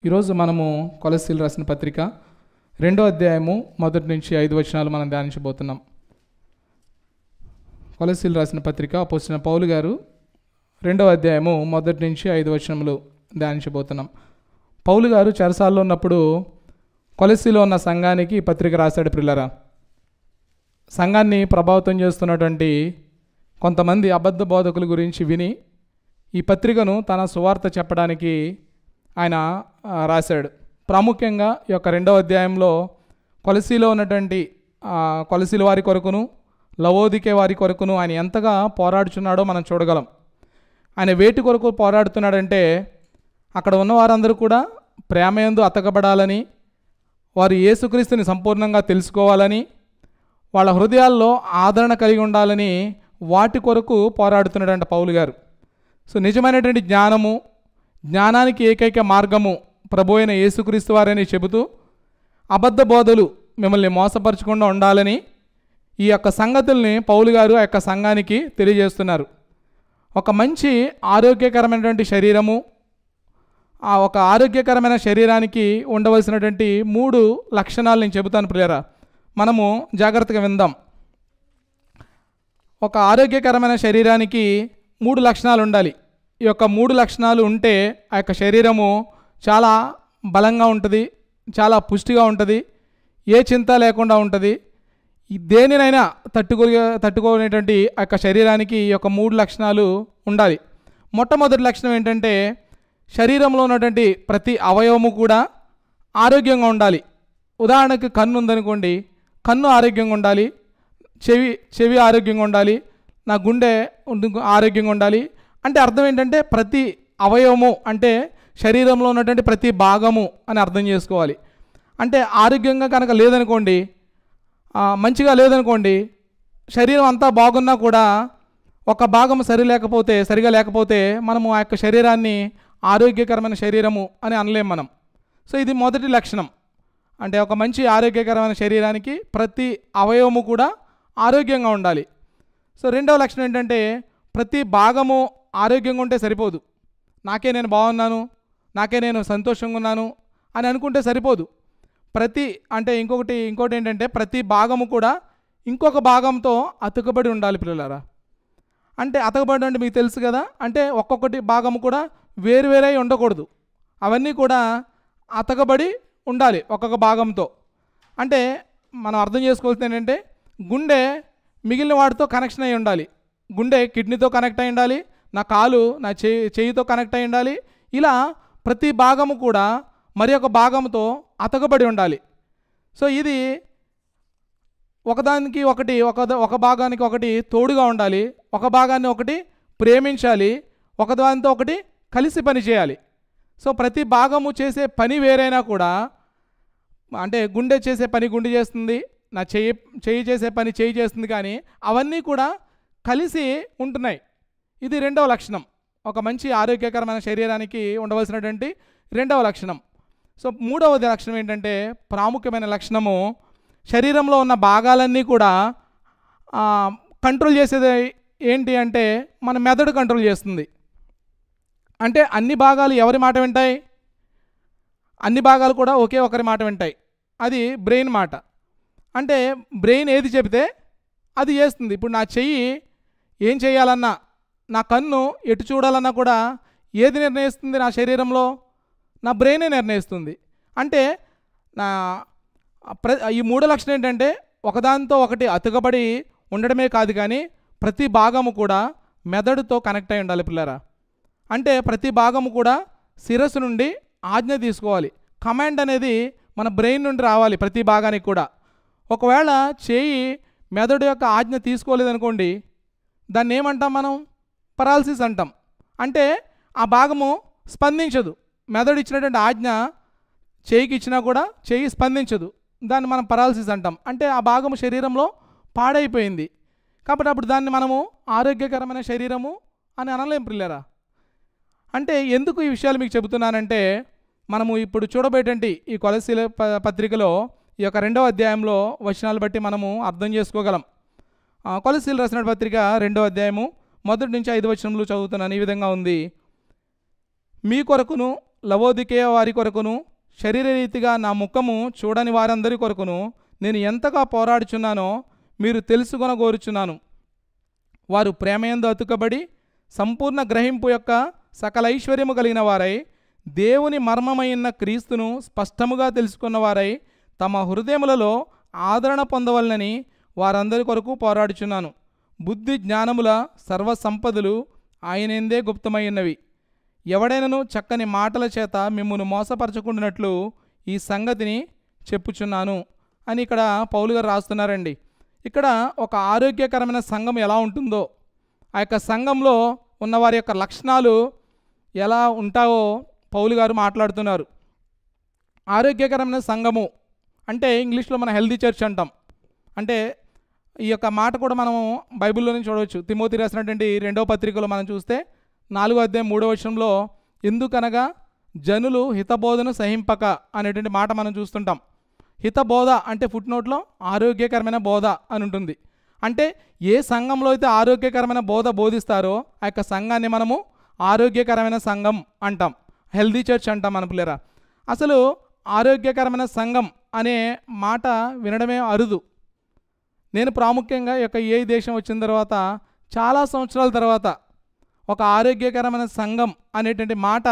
ఈరోజు మనము కొలస్సీలు రాసిన పత్రిక 2వ అధ్యాయము 1 నుంచి 5 వచనాలు మనం ధ్యానించబోతున్నాం. కొలస్సీలు రాసిన పత్రిక అపోస్తలుడైన పౌలు గారు 2వ అధ్యాయము 1 నుంచి 5 వచనములు ధ్యానించబోతున్నాం. పౌలు గారు చెరసాలలో ఉన్నప్పుడు కొలస్సీలో ఉన్న సంఘానికి ఈ పత్రిక రాశాడు. ప్రియులారా, సంఘాన్ని ప్రభావితం చేస్తున్నటువంటి కొంతమంది అబద్ధ బోధకుల గురించి విని ఈ పత్రికను తన సువార్త చెప్పడానికి ఆయన రాశాడు. ప్రాముఖ్యంగా ఈ యొక్క 2వ అధ్యాయంలో కొలస్సీలో ఉన్నటువంటి కొలస్సీల వారి కొరకును లవోదికే వారి కొరకును ఆయన ఎంతగా పోరాడుచున్నాడో మనం చూడగలం. ఆయన వేటి కొరకు పోరాడుతున్నాడంటే, అక్కడ ఉన్న వారందరూ కూడా ప్రేమయందు అతకబడాలని, వారు యేసుక్రీస్తుని సంపూర్ణంగా తెలుసుకోవాలని, వాళ్ళ హృదయాల్లో ఆదరణ కలిగి ఉండాలని వాటి కొరకు పోరాడుతున్నాడంట పౌలు గారు. సో నిజమైనటువంటి జ్ఞానానికి ఏకైక మార్గము ప్రభు అయిన యేసుక్రీస్తు వారని చెబుతూ అబద్ధ బోధలు మిమ్మల్ని మోసపరచకుండా ఉండాలని ఈ యొక్క సంగతుల్ని పౌలు గారు ఆ యొక్క సంఘానికి తెలియజేస్తున్నారు. ఒక మంచి ఆరోగ్యకరమైనటువంటి శరీరము, ఆ ఒక ఆరోగ్యకరమైన శరీరానికి ఉండవలసినటువంటి 3 లక్షణాలు నేను చెబుతాను ప్రియులారా, మనము జాగ్రత్తగా విందాం. ఒక ఆరోగ్యకరమైన శరీరానికి 3 లక్షణాలు ఉండాలి. ఈ యొక్క 3 లక్షణాలు ఉంటే ఆ యొక్క శరీరము చాలా బలంగా ఉంటుంది, చాలా పుష్టిగా ఉంటుంది, ఏ చింత లేకుండా ఉంటుంది. దేనినైనా తట్టుకోనేటువంటి ఆ యొక్క శరీరానికి ఈ యొక్క 3 లక్షణాలు ఉండాలి. మొట్టమొదటి లక్షణం ఏంటంటే, శరీరంలో ఉన్నటువంటి ప్రతి అవయవము కూడా ఆరోగ్యంగా ఉండాలి. ఉదాహరణకు కన్ను ఉందనుకోండి, కన్ను ఆరోగ్యంగా ఉండాలి, చెవి ఆరోగ్యంగా ఉండాలి, నా గుండె ఆరోగ్యంగా ఉండాలి. అంటే అర్థం ఏంటంటే, ప్రతి అవయవము అంటే శరీరంలో ఉన్నటువంటి ప్రతి భాగము అని అర్థం చేసుకోవాలి. అంటే ఆరోగ్యంగా కనుక లేదనుకోండి, మంచిగా లేదనుకోండి, శరీరం అంతా బాగున్నా కూడా ఒక భాగం సరిగా లేకపోతే మనము ఆ యొక్క శరీరాన్ని ఆరోగ్యకరమైన శరీరము అని అనలేం మనం. సో ఇది మొదటి లక్షణం. అంటే ఒక మంచి ఆరోగ్యకరమైన శరీరానికి ప్రతి అవయవము కూడా ఆరోగ్యంగా ఉండాలి. సో రెండవ లక్షణం ఏంటంటే, ప్రతి భాగము ఆరోగ్యంగా ఉంటే సరిపోదు. నాకే నేను బాగున్నాను, నాకే నేను సంతోషంగా ఉన్నాను అని అనుకుంటే సరిపోదు. ఇంకోటి ఏంటంటే, ప్రతి భాగము కూడా ఇంకొక భాగంతో అతుకబడి ఉండాలి పిల్లలారా. అంటే అతకబడి అంటే మీకు తెలుసు కదా, అంటే ఒక్కొక్కటి భాగము కూడా వేరువేరై ఉండకూడదు, అవన్నీ కూడా అతకబడి ఉండాలి ఒక్కొక్క భాగంతో. అంటే మనం అర్థం చేసుకోవాల్సింది ఏంటంటే, గుండె మిగిలిన వాటితో కనెక్షన్ అయి ఉండాలి. గుండె కిడ్నీతో కనెక్ట్ అయి ఉండాలి, నా కాలు నా చేయితో కనెక్ట్ అయి ఉండాలి. ఇలా ప్రతి భాగము కూడా మరి ఒక భాగంతో అతకబడి ఉండాలి. సో ఇది ఒకదానికి ఒకటి ఒక భాగానికి ఒకటి తోడుగా ఉండాలి, ఒక భాగాన్ని ఒకటి ప్రేమించాలి, ఒకదానితో ఒకటి కలిసి పని చేయాలి. సో ప్రతి భాగము చేసే పని వేరైనా కూడా, అంటే గుండె చేసే పని గుండె చేస్తుంది, నా చెయ్యి చేసే పని చెయ్యి చేస్తుంది, కానీ అవన్నీ కూడా కలిసి ఉంటున్నాయి. ఇది రెండవ లక్షణం, ఒక మంచి ఆరోగ్యకరమైన శరీరానికి ఉండవలసినటువంటి రెండవ లక్షణం. సో మూడవది లక్షణం ఏంటంటే, ప్రాముఖ్యమైన లక్షణము, శరీరంలో ఉన్న భాగాలన్నీ కూడా కంట్రోల్ చేసేది ఏంటి అంటే, మన మెదడు కంట్రోల్ చేస్తుంది. అంటే అన్ని భాగాలు ఎవరి మాట వింటాయి? అన్ని భాగాలు కూడా ఒకే ఒకరి మాట వింటాయి, అది బ్రెయిన్ మాట. అంటే బ్రెయిన్ ఏది చెబితే అది చేస్తుంది. ఇప్పుడు నా చెయ్యి ఏం చేయాలన్నా, నా కన్ను ఎటు చూడాలన్నా కూడా ఏది నిర్ణయిస్తుంది? నా శరీరంలో నా బ్రెయినే నిర్ణయిస్తుంది. అంటే ఈ 3 లక్షణం ఏంటంటే, ఒకదానితో ఒకటి అతుకబడి ఉండడమే కాదు, కానీ ప్రతి భాగము కూడా మెదడుతో కనెక్ట్ అయి ఉండాలి పిల్లరా. అంటే ప్రతి భాగము కూడా శిరస్సు నుండి ఆజ్ఞ తీసుకోవాలి. కమాండ్ అనేది మన బ్రెయిన్ నుండి రావాలి ప్రతి భాగానికి కూడా. ఒకవేళ చేయి మెదడు యొక్క ఆజ్ఞ తీసుకోలేదనుకోండి, దాన్ని ఏమంటాం మనం? పరాలసిస్ అంటాం. అంటే ఆ భాగము స్పందించదు. మెదడు ఇచ్చినటువంటి ఆజ్ఞ చేయికి ఇచ్చినా కూడా చేయి స్పందించదు, దాన్ని మనం పరాలసిస్ అంటాం. అంటే ఆ భాగము శరీరంలో పాడైపోయింది. కాబట్టి అప్పుడు దాన్ని మనము ఆరోగ్యకరమైన శరీరము అని అనలేం పిల్లరా. అంటే ఎందుకు ఈ విషయాలు మీకు చెబుతున్నానంటే, మనము ఇప్పుడు చూడబోయేటువంటి ఈ కొలస్సీల పత్రికలో ఈ యొక్క 2వ అధ్యాయంలో వచనాలు బట్టి మనము అర్థం చేసుకోగలం. కొలస్సీలు రాసిన పత్రిక 2వ అధ్యాయము 1 నుంచి 5 వచనములు చదువుతున్నాను. ఈ విధంగా ఉంది: మీ కొరకును లవోదికేయ వారి కొరకును శరీరరీతిగా నా ముఖము చూడని వారందరి కొరకును నేను ఎంతగా పోరాడుచున్నానో మీరు తెలుసుకొనగోరుచున్నాను. వారు ప్రేమయందు అతుకబడి సంపూర్ణ గ్రహింపు యొక్క సకల ఐశ్వర్యము కలిగిన వారై దేవుని మర్మమైన క్రీస్తును స్పష్టముగా తెలుసుకున్నవారై తమ హృదయములలో ఆదరణ పొందవలనని వారందరి కొరకు పోరాడుచున్నాను. బుద్ధి జ్ఞానముల సర్వసంపదలు ఆయనందే గుప్తమైనవి. ఎవడైనను చక్కని మాటల చేత మిమ్మును మోసపరచకుండానట్లు ఈ సంగతిని చెప్పుచున్నాను అని ఇక్కడ పౌలు గారు రాస్తున్నారండి. ఇక్కడ ఒక ఆరోగ్యకరమైన సంఘం ఎలా ఉంటుందో, ఆ యొక్క సంఘంలో ఉన్న వారి యొక్క లక్షణాలు ఎలా ఉంటాయో పౌలు గారు మాట్లాడుతున్నారు. ఆరోగ్యకరమైన సంఘము అంటే ఇంగ్లీష్లో మనం హెల్దీ చర్చ్ అంటాం. అంటే ఈ యొక్క మాట కూడా మనము బైబిల్లోనే చూడవచ్చు. తిమోతి రాసినటువంటి 2వ పత్రికలో మనం చూస్తే 4వ అధ్యాయం 3వ వచనంలో ఎందుకనగా జనులు హితబోధను సహింపక అనేటువంటి మాట మనం చూస్తుంటాం. హితబోధ అంటే ఫుట్ నోట్లో ఆరోగ్యకరమైన బోధ అని ఉంటుంది. అంటే ఏ సంఘంలో అయితే ఆరోగ్యకరమైన బోధ బోధిస్తారో ఆ యొక్క సంఘాన్ని మనము ఆరోగ్యకరమైన సంఘం అంటాం, హెల్దీ చర్చ్ అంటాం మన పిల్లరా. అసలు ఆరోగ్యకరమైన సంఘం అనే మాట వినడమే అరుదు. నేను ప్రాముఖ్యంగా ఈ యొక్క ఏ దేశం వచ్చిన తర్వాత చాలా సంవత్సరాల తర్వాత ఒక ఆరోగ్యకరమైన సంఘం అనేటువంటి మాట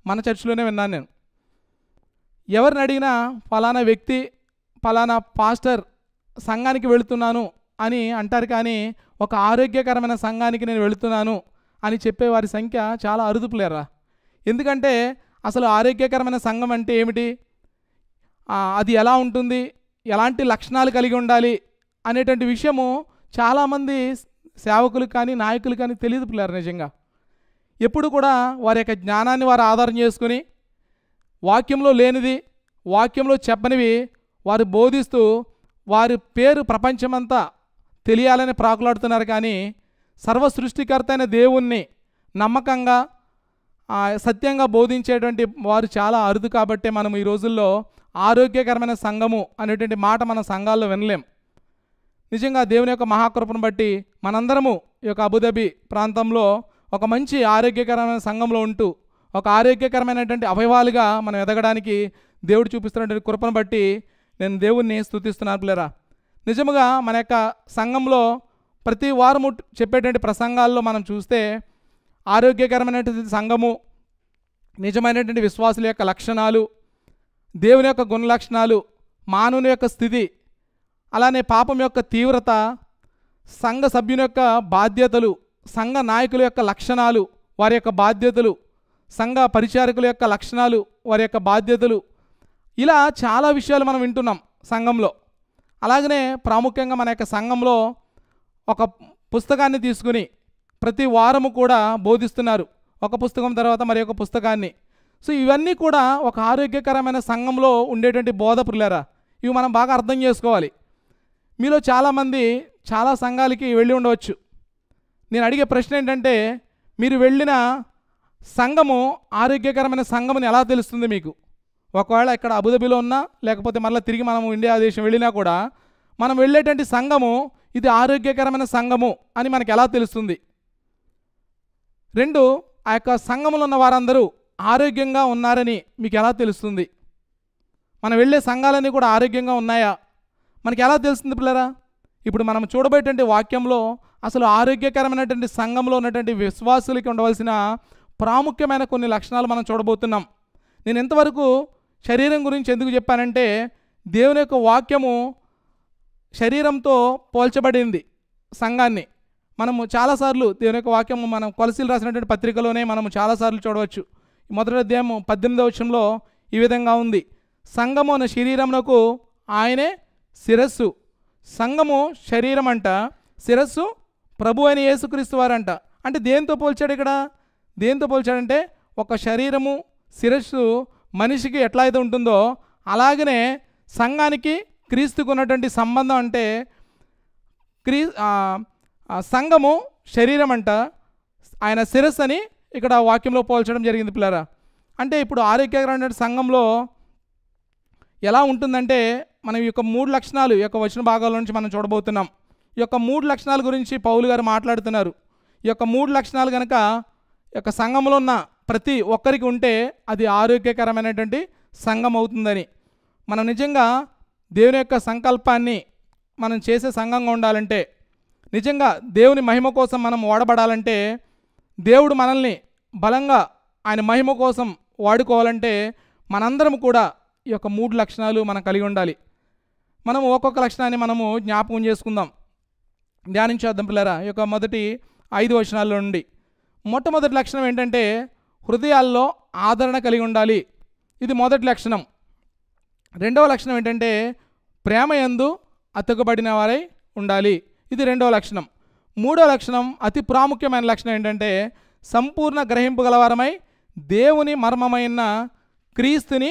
మన చర్చిలోనే విన్నాను నేను. ఎవరిని అడిగినా ఫలానా వ్యక్తి ఫలానా పాస్టర్ సంఘానికి వెళుతున్నాను అని అంటారు, కానీ ఒక ఆరోగ్యకరమైన సంఘానికి నేను వెళుతున్నాను అని చెప్పే వారి సంఖ్య చాలా అరుదు ప్లేయరా. ఎందుకంటే అసలు ఆరోగ్యకరమైన సంఘం అంటే ఏమిటి, అది ఎలా ఉంటుంది, ఎలాంటి లక్షణాలు కలిగి ఉండాలి అనేటువంటి విషయము చాలామంది సేవకులు కానీ నాయకులు కానీ తెలియదు పిల్లలు. నిజంగా ఎప్పుడు కూడా వారి యొక్క జ్ఞానాన్ని వారు ఆధారం చేసుకుని వాక్యంలో లేనిది వాక్యంలో చెప్పనివి వారు బోధిస్తూ వారి పేరు ప్రపంచమంతా తెలియాలని ప్రాకులాడుతున్నారు. కానీ సర్వ సృష్టికర్త అయిన దేవుణ్ణి నమ్మకంగా సత్యంగా బోధించేటువంటి వారు చాలా అరుదు. కాబట్టి మనం ఈ రోజుల్లో ఆరోగ్యకరమైన సంఘము అనేటువంటి మాట మన సంఘాల్లో వినలేం. నిజంగా దేవుని యొక్క మహాకృపను బట్టి మనందరము ఈ యొక్క అబుదాబి ప్రాంతంలో ఒక మంచి ఆరోగ్యకరమైన సంఘంలో ఉంటూ ఒక ఆరోగ్యకరమైనటువంటి అవయవాలుగా మనం ఎదగడానికి దేవుడు చూపిస్తున్నటువంటి కృపను బట్టి నేను దేవుణ్ణి స్తుతిస్తున్నాను పిల్లరా. నిజముగా మన యొక్క సంఘంలో ప్రతి వారము చెప్పేటువంటి ప్రసంగాల్లో మనం చూస్తే ఆరోగ్యకరమైనటువంటి సంఘము, నిజమైనటువంటి విశ్వాసుల యొక్క లక్షణాలు, దేవుని యొక్క గుణ లక్షణాలు, మానవుని యొక్క స్థితి, అలానే పాపం యొక్క తీవ్రత, సంఘ సభ్యుని యొక్క బాధ్యతలు, సంఘ నాయకుల యొక్క లక్షణాలు వారి యొక్క బాధ్యతలు, సంఘ పరిచారకుల యొక్క లక్షణాలు వారి యొక్క బాధ్యతలు, ఇలా చాలా విషయాలు మనం వింటున్నాం సంఘంలో. అలాగనే ప్రాముఖ్యంగా మన యొక్క సంఘంలో ఒక పుస్తకాన్ని తీసుకుని ప్రతి వారము కూడా బోధిస్తున్నారు, ఒక పుస్తకం తర్వాత మరి ఒక పుస్తకాన్ని. సో ఇవన్నీ కూడా ఒక ఆరోగ్యకరమైన సంఘంలో ఉండేటువంటి బోధ పిల్లరా. ఇవి మనం బాగా అర్థం చేసుకోవాలి. మీలో చాలామంది చాలా సంఘాలకి వెళ్ళి ఉండవచ్చు. నేను అడిగే ప్రశ్న ఏంటంటే, మీరు వెళ్ళిన సంఘము ఆరోగ్యకరమైన సంఘమని ఎలా తెలుస్తుంది మీకు? ఒకవేళ ఇక్కడ అబుదాబిలో ఉన్నా లేకపోతే మళ్ళీ తిరిగి మనము ఇండియా దేశం వెళ్ళినా కూడా మనం వెళ్ళేటువంటి సంఘము ఇది ఆరోగ్యకరమైన సంఘము అని మనకు ఎలా తెలుస్తుంది? 2, ఆ యొక్క సంఘములో ఉన్న వారందరూ ఆరోగ్యంగా ఉన్నారని మీకు ఎలా తెలుస్తుంది? మనం వెళ్ళే సంఘాలన్నీ కూడా ఆరోగ్యంగా ఉన్నాయా మనకి ఎలా తెలుస్తుంది పిల్లరా? ఇప్పుడు మనం చూడబోయేటువంటి వాక్యంలో అసలు ఆరోగ్యకరమైనటువంటి సంఘంలో ఉన్నటువంటి విశ్వాసులకి ఉండవలసిన ప్రాముఖ్యమైన కొన్ని లక్షణాలు మనం చూడబోతున్నాం. నేను ఎంతవరకు శరీరం గురించి ఎందుకు చెప్పానంటే, దేవుని యొక్క వాక్యము శరీరంతో పోల్చబడింది సంఘాన్ని. మనము చాలాసార్లు దేవుని యొక్క వాక్యము మనం కొలసీలు రాసినటువంటి పత్రికలోనే మనము చాలాసార్లు చూడవచ్చు. మొదటి అధ్యాయం 18వ వచనంలో ఈ విధంగా ఉంది, సంఘము అనే శరీరమునకు ఆయనే శిరస్సు. సంఘము శరీరం అంట, శిరస్సు ప్రభు అయిన యేసుక్రీస్తు వారంట. అంటే దేంతో పోల్చాడు ఇక్కడ? దేంతో పోల్చాడంటే, ఒక శరీరము శిరస్సు మనిషికి ఎట్లా అయితే ఉంటుందో అలాగనే సంఘానికి క్రీస్తుకు ఉన్నటువంటి సంబంధం. అంటే సంఘము శరీరం అంట, ఆయన శిరస్సు అని ఇక్కడ వాక్యంలో పోల్చడం జరిగింది పిల్లరా. అంటే ఇప్పుడు ఆరోగ్యకరమైన సంఘంలో ఎలా ఉంటుందంటే, మనం ఈ యొక్క 3 లక్షణాలు ఈ యొక్క వచన భాగాల నుంచి మనం చూడబోతున్నాం. ఈ యొక్క 3 లక్షణాల గురించి పౌలు గారు మాట్లాడుతున్నారు. ఈ యొక్క 3 లక్షణాలు కనుక ఈ యొక్క సంఘంలో ఉన్న ప్రతి ఒక్కరికి ఉంటే అది ఆరోగ్యకరమైనటువంటి సంఘం అవుతుందని. మనం నిజంగా దేవుని యొక్క సంకల్పాన్ని మనం చేసే సంఘంగా ఉండాలంటే, నిజంగా దేవుని మహిమ కోసం మనం వాడబడాలంటే, దేవుడు మనల్ని బలంగా ఆయన మహిమ కోసం వాడుకోవాలంటే మనందరం కూడా ఈ యొక్క 3 లక్షణాలు మనం కలిగి ఉండాలి. మనం ఒక్కొక్క లక్షణాన్ని మనము జ్ఞాపకం చేసుకుందాం, ధ్యానించేద్దాం పిల్లరా. ఈ యొక్క మొదటి 5 వచనాల్లో నుండి మొట్టమొదటి లక్షణం ఏంటంటే హృదయాల్లో ఆదరణ కలిగి ఉండాలి. ఇది మొదటి లక్షణం. రెండవ లక్షణం ఏంటంటే ప్రేమయందు అతుకబడిన వారై ఉండాలి. ఇది రెండవ లక్షణం. మూడవ లక్షణం, అతి ప్రాముఖ్యమైన లక్షణం ఏంటంటే సంపూర్ణ గ్రహింపు గలవారమై దేవుని మర్మమైన క్రీస్తుని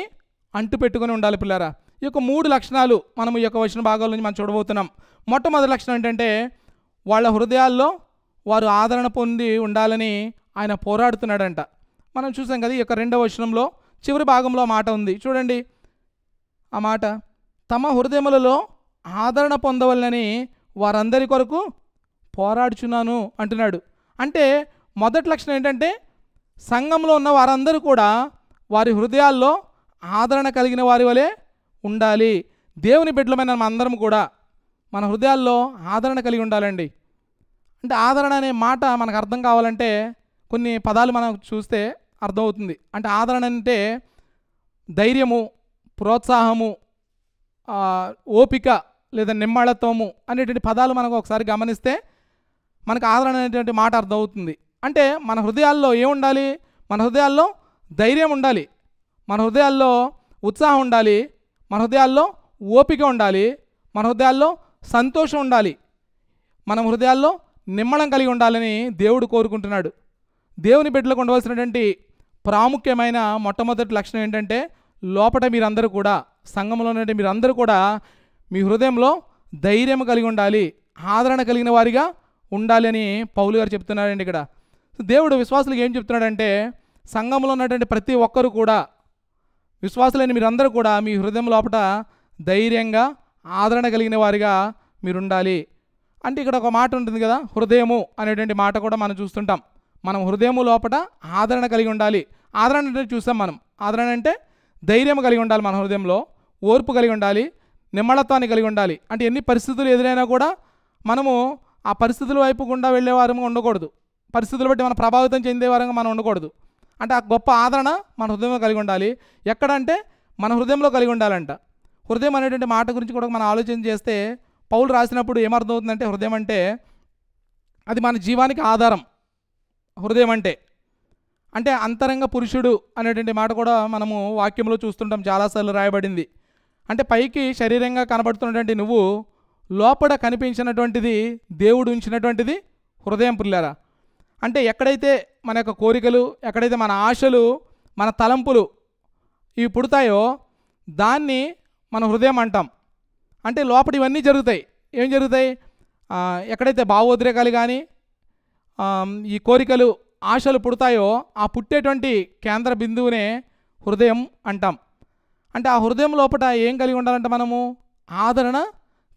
అంటుపెట్టుకొని ఉండాలి పిల్లారా. ఈ యొక్క 3 లక్షణాలు మనం ఈ యొక్క వచన భాగాల నుంచి మనం చూడబోతున్నాం. మొట్టమొదటి లక్షణం ఏంటంటే వాళ్ళ హృదయాల్లో వారు ఆదరణ పొంది ఉండాలని ఆయన పోరాడుతున్నాడంట. మనం చూసాం కదా, ఈ యొక్క రెండవ వచనంలో చివరి భాగంలో మాట ఉంది చూడండి. ఆ మాట, తమ హృదయములలో ఆదరణ పొందవలనని వారందరి కొరకు పోరాడుచున్నాను అంటున్నాడు. అంటే మొదటి లక్షణం ఏంటంటే సంఘంలో ఉన్న వారందరూ కూడా వారి హృదయాల్లో ఆదరణ కలిగిన వారి వలె ఉండాలి. దేవుని బిడ్డలమైన మన అందరం కూడా మన హృదయాల్లో ఆదరణ కలిగి ఉండాలండి. అంటే ఆదరణ అనే మాట మనకు అర్థం కావాలంటే కొన్ని పదాలు మనం చూస్తే అర్థమవుతుంది. అంటే ఆదరణ అంటే ధైర్యము, ప్రోత్సాహము, ఓపిక లేదా నిమ్మళత్వము అనేటువంటి పదాలు మనకు ఒకసారి గమనిస్తే మనకు ఆదరణ అనేటువంటి మాట అర్థమవుతుంది. అంటే మన హృదయాల్లో ఏముండాలి? మన హృదయాల్లో ధైర్యం ఉండాలి, మన హృదయాల్లో ఉత్సాహం ఉండాలి, మన హృదయాల్లో ఓపిక ఉండాలి, మన హృదయాల్లో సంతోషం ఉండాలి, మన హృదయాల్లో నిమ్మళం కలిగి ఉండాలని దేవుడు కోరుకుంటున్నాడు. దేవుని బిడ్డలకు ఉండవలసినటువంటి ప్రాముఖ్యమైన మొట్టమొదటి లక్షణం ఏంటంటే లోపట మీరందరూ కూడా, సంఘంలో ఉన్నటువంటి మీరందరూ కూడా మీ హృదయంలో ధైర్యం కలిగి ఉండాలి, ఆదరణ కలిగిన వారిగా ఉండాలి అని పౌలు గారు చెప్తున్నారండి ఇక్కడ. దేవుడు విశ్వాసులకు ఏం చెప్తున్నాడంటే సంఘంలో ఉన్నటువంటి ప్రతి ఒక్కరు కూడా, విశ్వాసులైన మీరందరూ కూడా మీ హృదయం లోపల ధైర్యంగా ఆదరణ కలిగిన వారిగా మీరు ఉండాలి. అంటే ఇక్కడ ఒక మాట ఉంటుంది కదా, హృదయము అనేటువంటి మాట కూడా మనం చూస్తుంటాం. మనం హృదయము లోపల ఆదరణ కలిగి ఉండాలి. ఆదరణ అంటే చూసాం మనం. ఆదరణ అంటే ధైర్యం కలిగి ఉండాలి, మన హృదయంలో ఓర్పు కలిగి ఉండాలి, నిమ్మళత్వాన్ని కలిగి ఉండాలి. అంటే ఎన్ని పరిస్థితులు ఎదురైనా కూడా మనము ఆ పరిస్థితుల వైపు గుండా వెళ్ళేవారము ఉండకూడదు, పరిస్థితులు బట్టి మనం ప్రభావితం చెందేవారంగా మనం ఉండకూడదు. అంటే ఆ గొప్ప ఆదరణ మన హృదయంలో కలిగి ఉండాలి. ఎక్కడంటే మన హృదయంలో కలిగి ఉండాలంట. హృదయం అనేటువంటి మాట గురించి కూడా మనం ఆలోచన చేస్తే పౌలు రాసినప్పుడు ఏమర్థమవుతుందంటే హృదయం అంటే అది మన జీవానికి ఆధారం. హృదయం అంటే అంతరంగ పురుషుడు అనేటువంటి మాట కూడా మనము వాక్యంలో చూస్తుంటాం, చాలాసార్లు రాయబడింది. అంటే పైకి శరీరంగా కనబడుతున్నటువంటి నువ్వు, లోపల కనిపించినటువంటిది దేవుడు ఉంచినటువంటిది హృదయం పిల్లారా. అంటే ఎక్కడైతే మన యొక్క కోరికలు, ఎక్కడైతే మన ఆశలు, మన తలంపులు ఇవి పుడతాయో దాన్ని మన హృదయం అంటాం. అంటే లోపల ఇవన్నీ జరుగుతాయి. ఏం జరుగుతాయి? ఎక్కడైతే భావోద్రేకాలు కానీ ఈ కోరికలు, ఆశలు పుడతాయో ఆ పుట్టేటువంటి కేంద్ర బిందువునే హృదయం అంటాం. అంటే ఆ హృదయం లోపల ఏం కలిగి ఉండాలంట? మనము ఆదరణ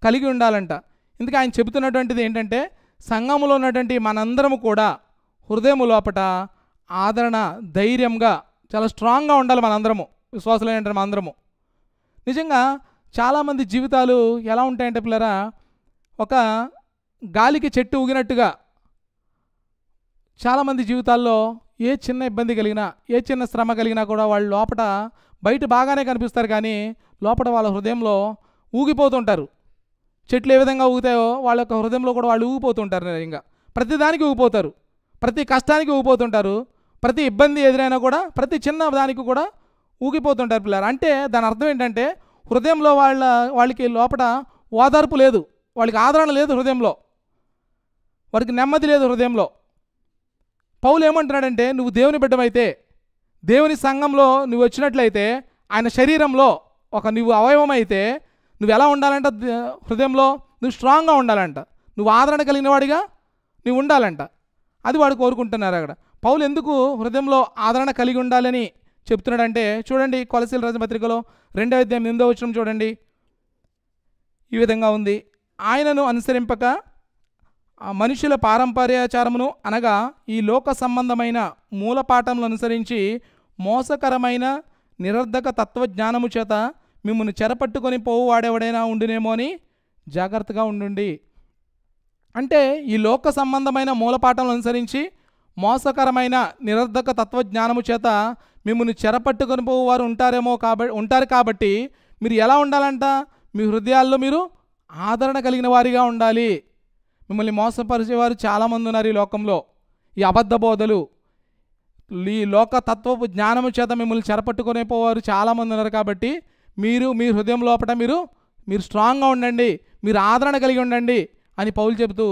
కలిగి ఉండాలంట. ఇందుకే ఆయన చెబుతున్నటువంటిది ఏంటంటే సంఘములో ఉన్నటువంటి మనందరము కూడా హృదయం లోపల ఆదరణ, ధైర్యంగా, చాలా స్ట్రాంగ్గా ఉండాలి. మనందరము విశ్వాసులైన మనందరము. నిజంగా చాలామంది జీవితాలు ఎలా ఉంటాయంటే పిల్లరా, ఒక గాలికి చెట్టు ఊగినట్టుగా చాలామంది జీవితాల్లో ఏ చిన్న ఇబ్బంది కలిగినా, ఏ చిన్న శ్రమ కలిగినా కూడా వాళ్ళు లోపల బయట బాగానే కనిపిస్తారు, కానీ లోపల వాళ్ళ హృదయంలో ఊగిపోతుంటారు. చెట్లు ఏ విధంగా ఊగుతాయో వాళ్ళ యొక్క హృదయంలో కూడా వాళ్ళు ఊగిపోతుంటారు. నిజంగా ప్రతిదానికి ఊగిపోతారు, ప్రతి కష్టానికి ఊగిపోతుంటారు, ప్రతి ఇబ్బంది ఎదురైనా కూడా ప్రతి చిన్న దానికి కూడా ఊగిపోతుంటారు పిల్లలు. అంటే దాని అర్థం ఏంటంటే హృదయంలో వాళ్ళకి లోపల ఓదార్పు లేదు, వాళ్ళకి ఆదరణ లేదు, హృదయంలో వారికి నెమ్మది లేదు హృదయంలో. పౌలు ఏమంటున్నాడంటే నువ్వు దేవుని బిడ్డమైతే, దేవుని సంఘంలో నువ్వు వచ్చినట్లయితే, ఆయన శరీరంలో ఒక నువ్వు అవయవం అయితే నువ్వు ఎలా ఉండాలంట? హృదయంలో నువ్వు స్ట్రాంగ్గా ఉండాలంట, నువ్వు ఆదరణ కలిగిన వాడిగా నువ్వు ఉండాలంట. అది వాడు కోరుకుంటున్నారు. అక్కడ పౌలు ఎందుకు హృదయంలో ఆదరణ కలిగి ఉండాలని చెప్తున్నాడంటే చూడండి, కొలసీల రాసిన పత్రికలో 2వ అధ్యాయం 8వ వచనం చూడండి. ఈ విధంగా ఉంది, ఆయనను అనుసరింపక మనుషుల పారంపర్యాచారమును అనగా ఈ లోక సంబంధమైన మూలపాఠములను అనుసరించి మోసకరమైన నిరర్ధక తత్వజ్ఞానము చేత మిమ్మల్ని చెరపట్టుకొని పోవు వాడెవడైనా ఉండునేమో అని జాగ్రత్తగా ఉండండి. అంటే ఈ లోక సంబంధమైన మూలపాఠములను అనుసరించి మోసకరమైన నిరర్ధక తత్వజ్ఞానము చేత మిమ్మల్ని చెరపట్టుకొని పోవు వారు ఉంటారు కాబట్టి మీరు ఎలా ఉండాలంట? మీ హృదయాల్లో మీరు ఆదరణ కలిగిన వారిగా ఉండాలి. మిమ్మల్ని మోసపరిచేవారు చాలామంది ఉన్నారు ఈ లోకంలో. ఈ అబద్ధ బోధలు, ఈ లోక తత్వపు జ్ఞానము చేత మిమ్మల్ని చెరపట్టుకునే పోవారు చాలామంది ఉన్నారు. కాబట్టి మీరు మీ హృదయం లోపల మీరు స్ట్రాంగ్గా ఉండండి, మీరు ఆదరణ కలిగి ఉండండి అని పౌలు చెబుతూ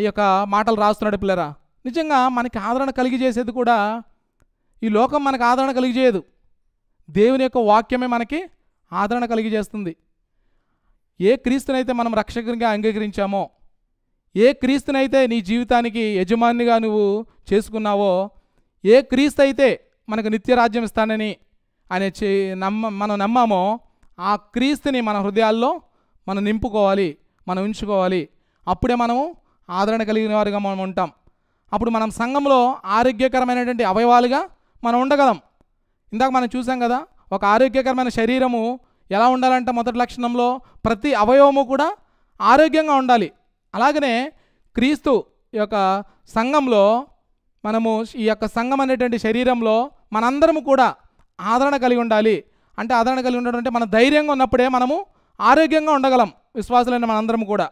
ఈ యొక్క మాటలు రాస్తున్నాడు. పిల్లరా, నిజంగా మనకి ఆదరణ కలిగి చేసేది కూడా ఈ లోకం మనకు ఆదరణ కలిగి చేయదు. దేవుని యొక్క వాక్యమే మనకి ఆదరణ కలిగి చేస్తుంది. ఏ క్రీస్తునైతే మనం రక్షకునిగా అంగీకరించామో, ఏ క్రీస్తునైతే నీ జీవితానికి యజమానిగా నువ్వు చేసుకున్నావో, ఏ క్రీస్తు అయితే మనకు నిత్యరాజ్యం ఇస్తానని మనం నమ్మామో, ఆ క్రీస్తుని మన హృదయాల్లో మనం నింపుకోవాలి, మనం ఉంచుకోవాలి. అప్పుడే మనము ఆదరణ కలిగిన వారిగా మనం ఉంటాం. అప్పుడు మనం సంఘంలో ఆరోగ్యకరమైనటువంటి అవయవాలుగా మనం ఉండగలం. ఇందాక మనం చూసాం కదా, ఒక ఆరోగ్యకరమైన శరీరము ఎలా ఉండాలంటే మొదటి లక్షణంలో ప్రతి అవయవము కూడా ఆరోగ్యంగా ఉండాలి. అలాగనే క్రీస్తు యొక్క సంఘంలో మనము ఈ యొక్క సంఘం అనేటువంటి శరీరంలో మనందరము కూడా ఆదరణ కలిగి ఉండాలి. అంటే ఆదరణ కలిగి ఉండడం అంటే మన ధైర్యంగా ఉన్నప్పుడే మనము ఆరోగ్యంగా ఉండగలం. విశ్వాసులైన మనందరము కూడా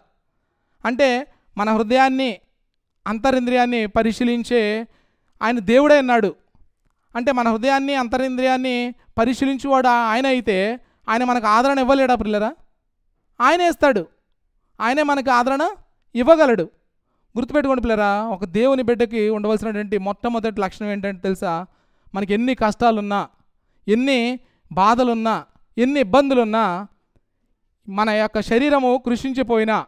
అంటే మన హృదయాన్ని అంతరింద్రియాన్ని పరిశీలించే ఆయన దేవుడే అన్నాడు. అంటే మన హృదయాన్ని అంతరింద్రియాన్ని పరిశీలించేవాడు ఆయన అయితే ఆయన మనకు ఆదరణ ఇవ్వలేడా పిల్లరా? ఆయనే ఇస్తాడు, ఆయనే మనకు ఆదరణ ఇవ్వగలడు. గుర్తుపెట్టుకోండి పిల్లరా, ఒక దేవుని బిడ్డకి ఉండవలసినటువంటి మొట్టమొదటి లక్షణం ఏంటంటే తెలుసా? మనకి ఎన్ని కష్టాలున్నా, ఎన్ని బాధలున్నా, ఎన్ని ఇబ్బందులున్నా, మన యొక్క శరీరము కృషించిపోయినా,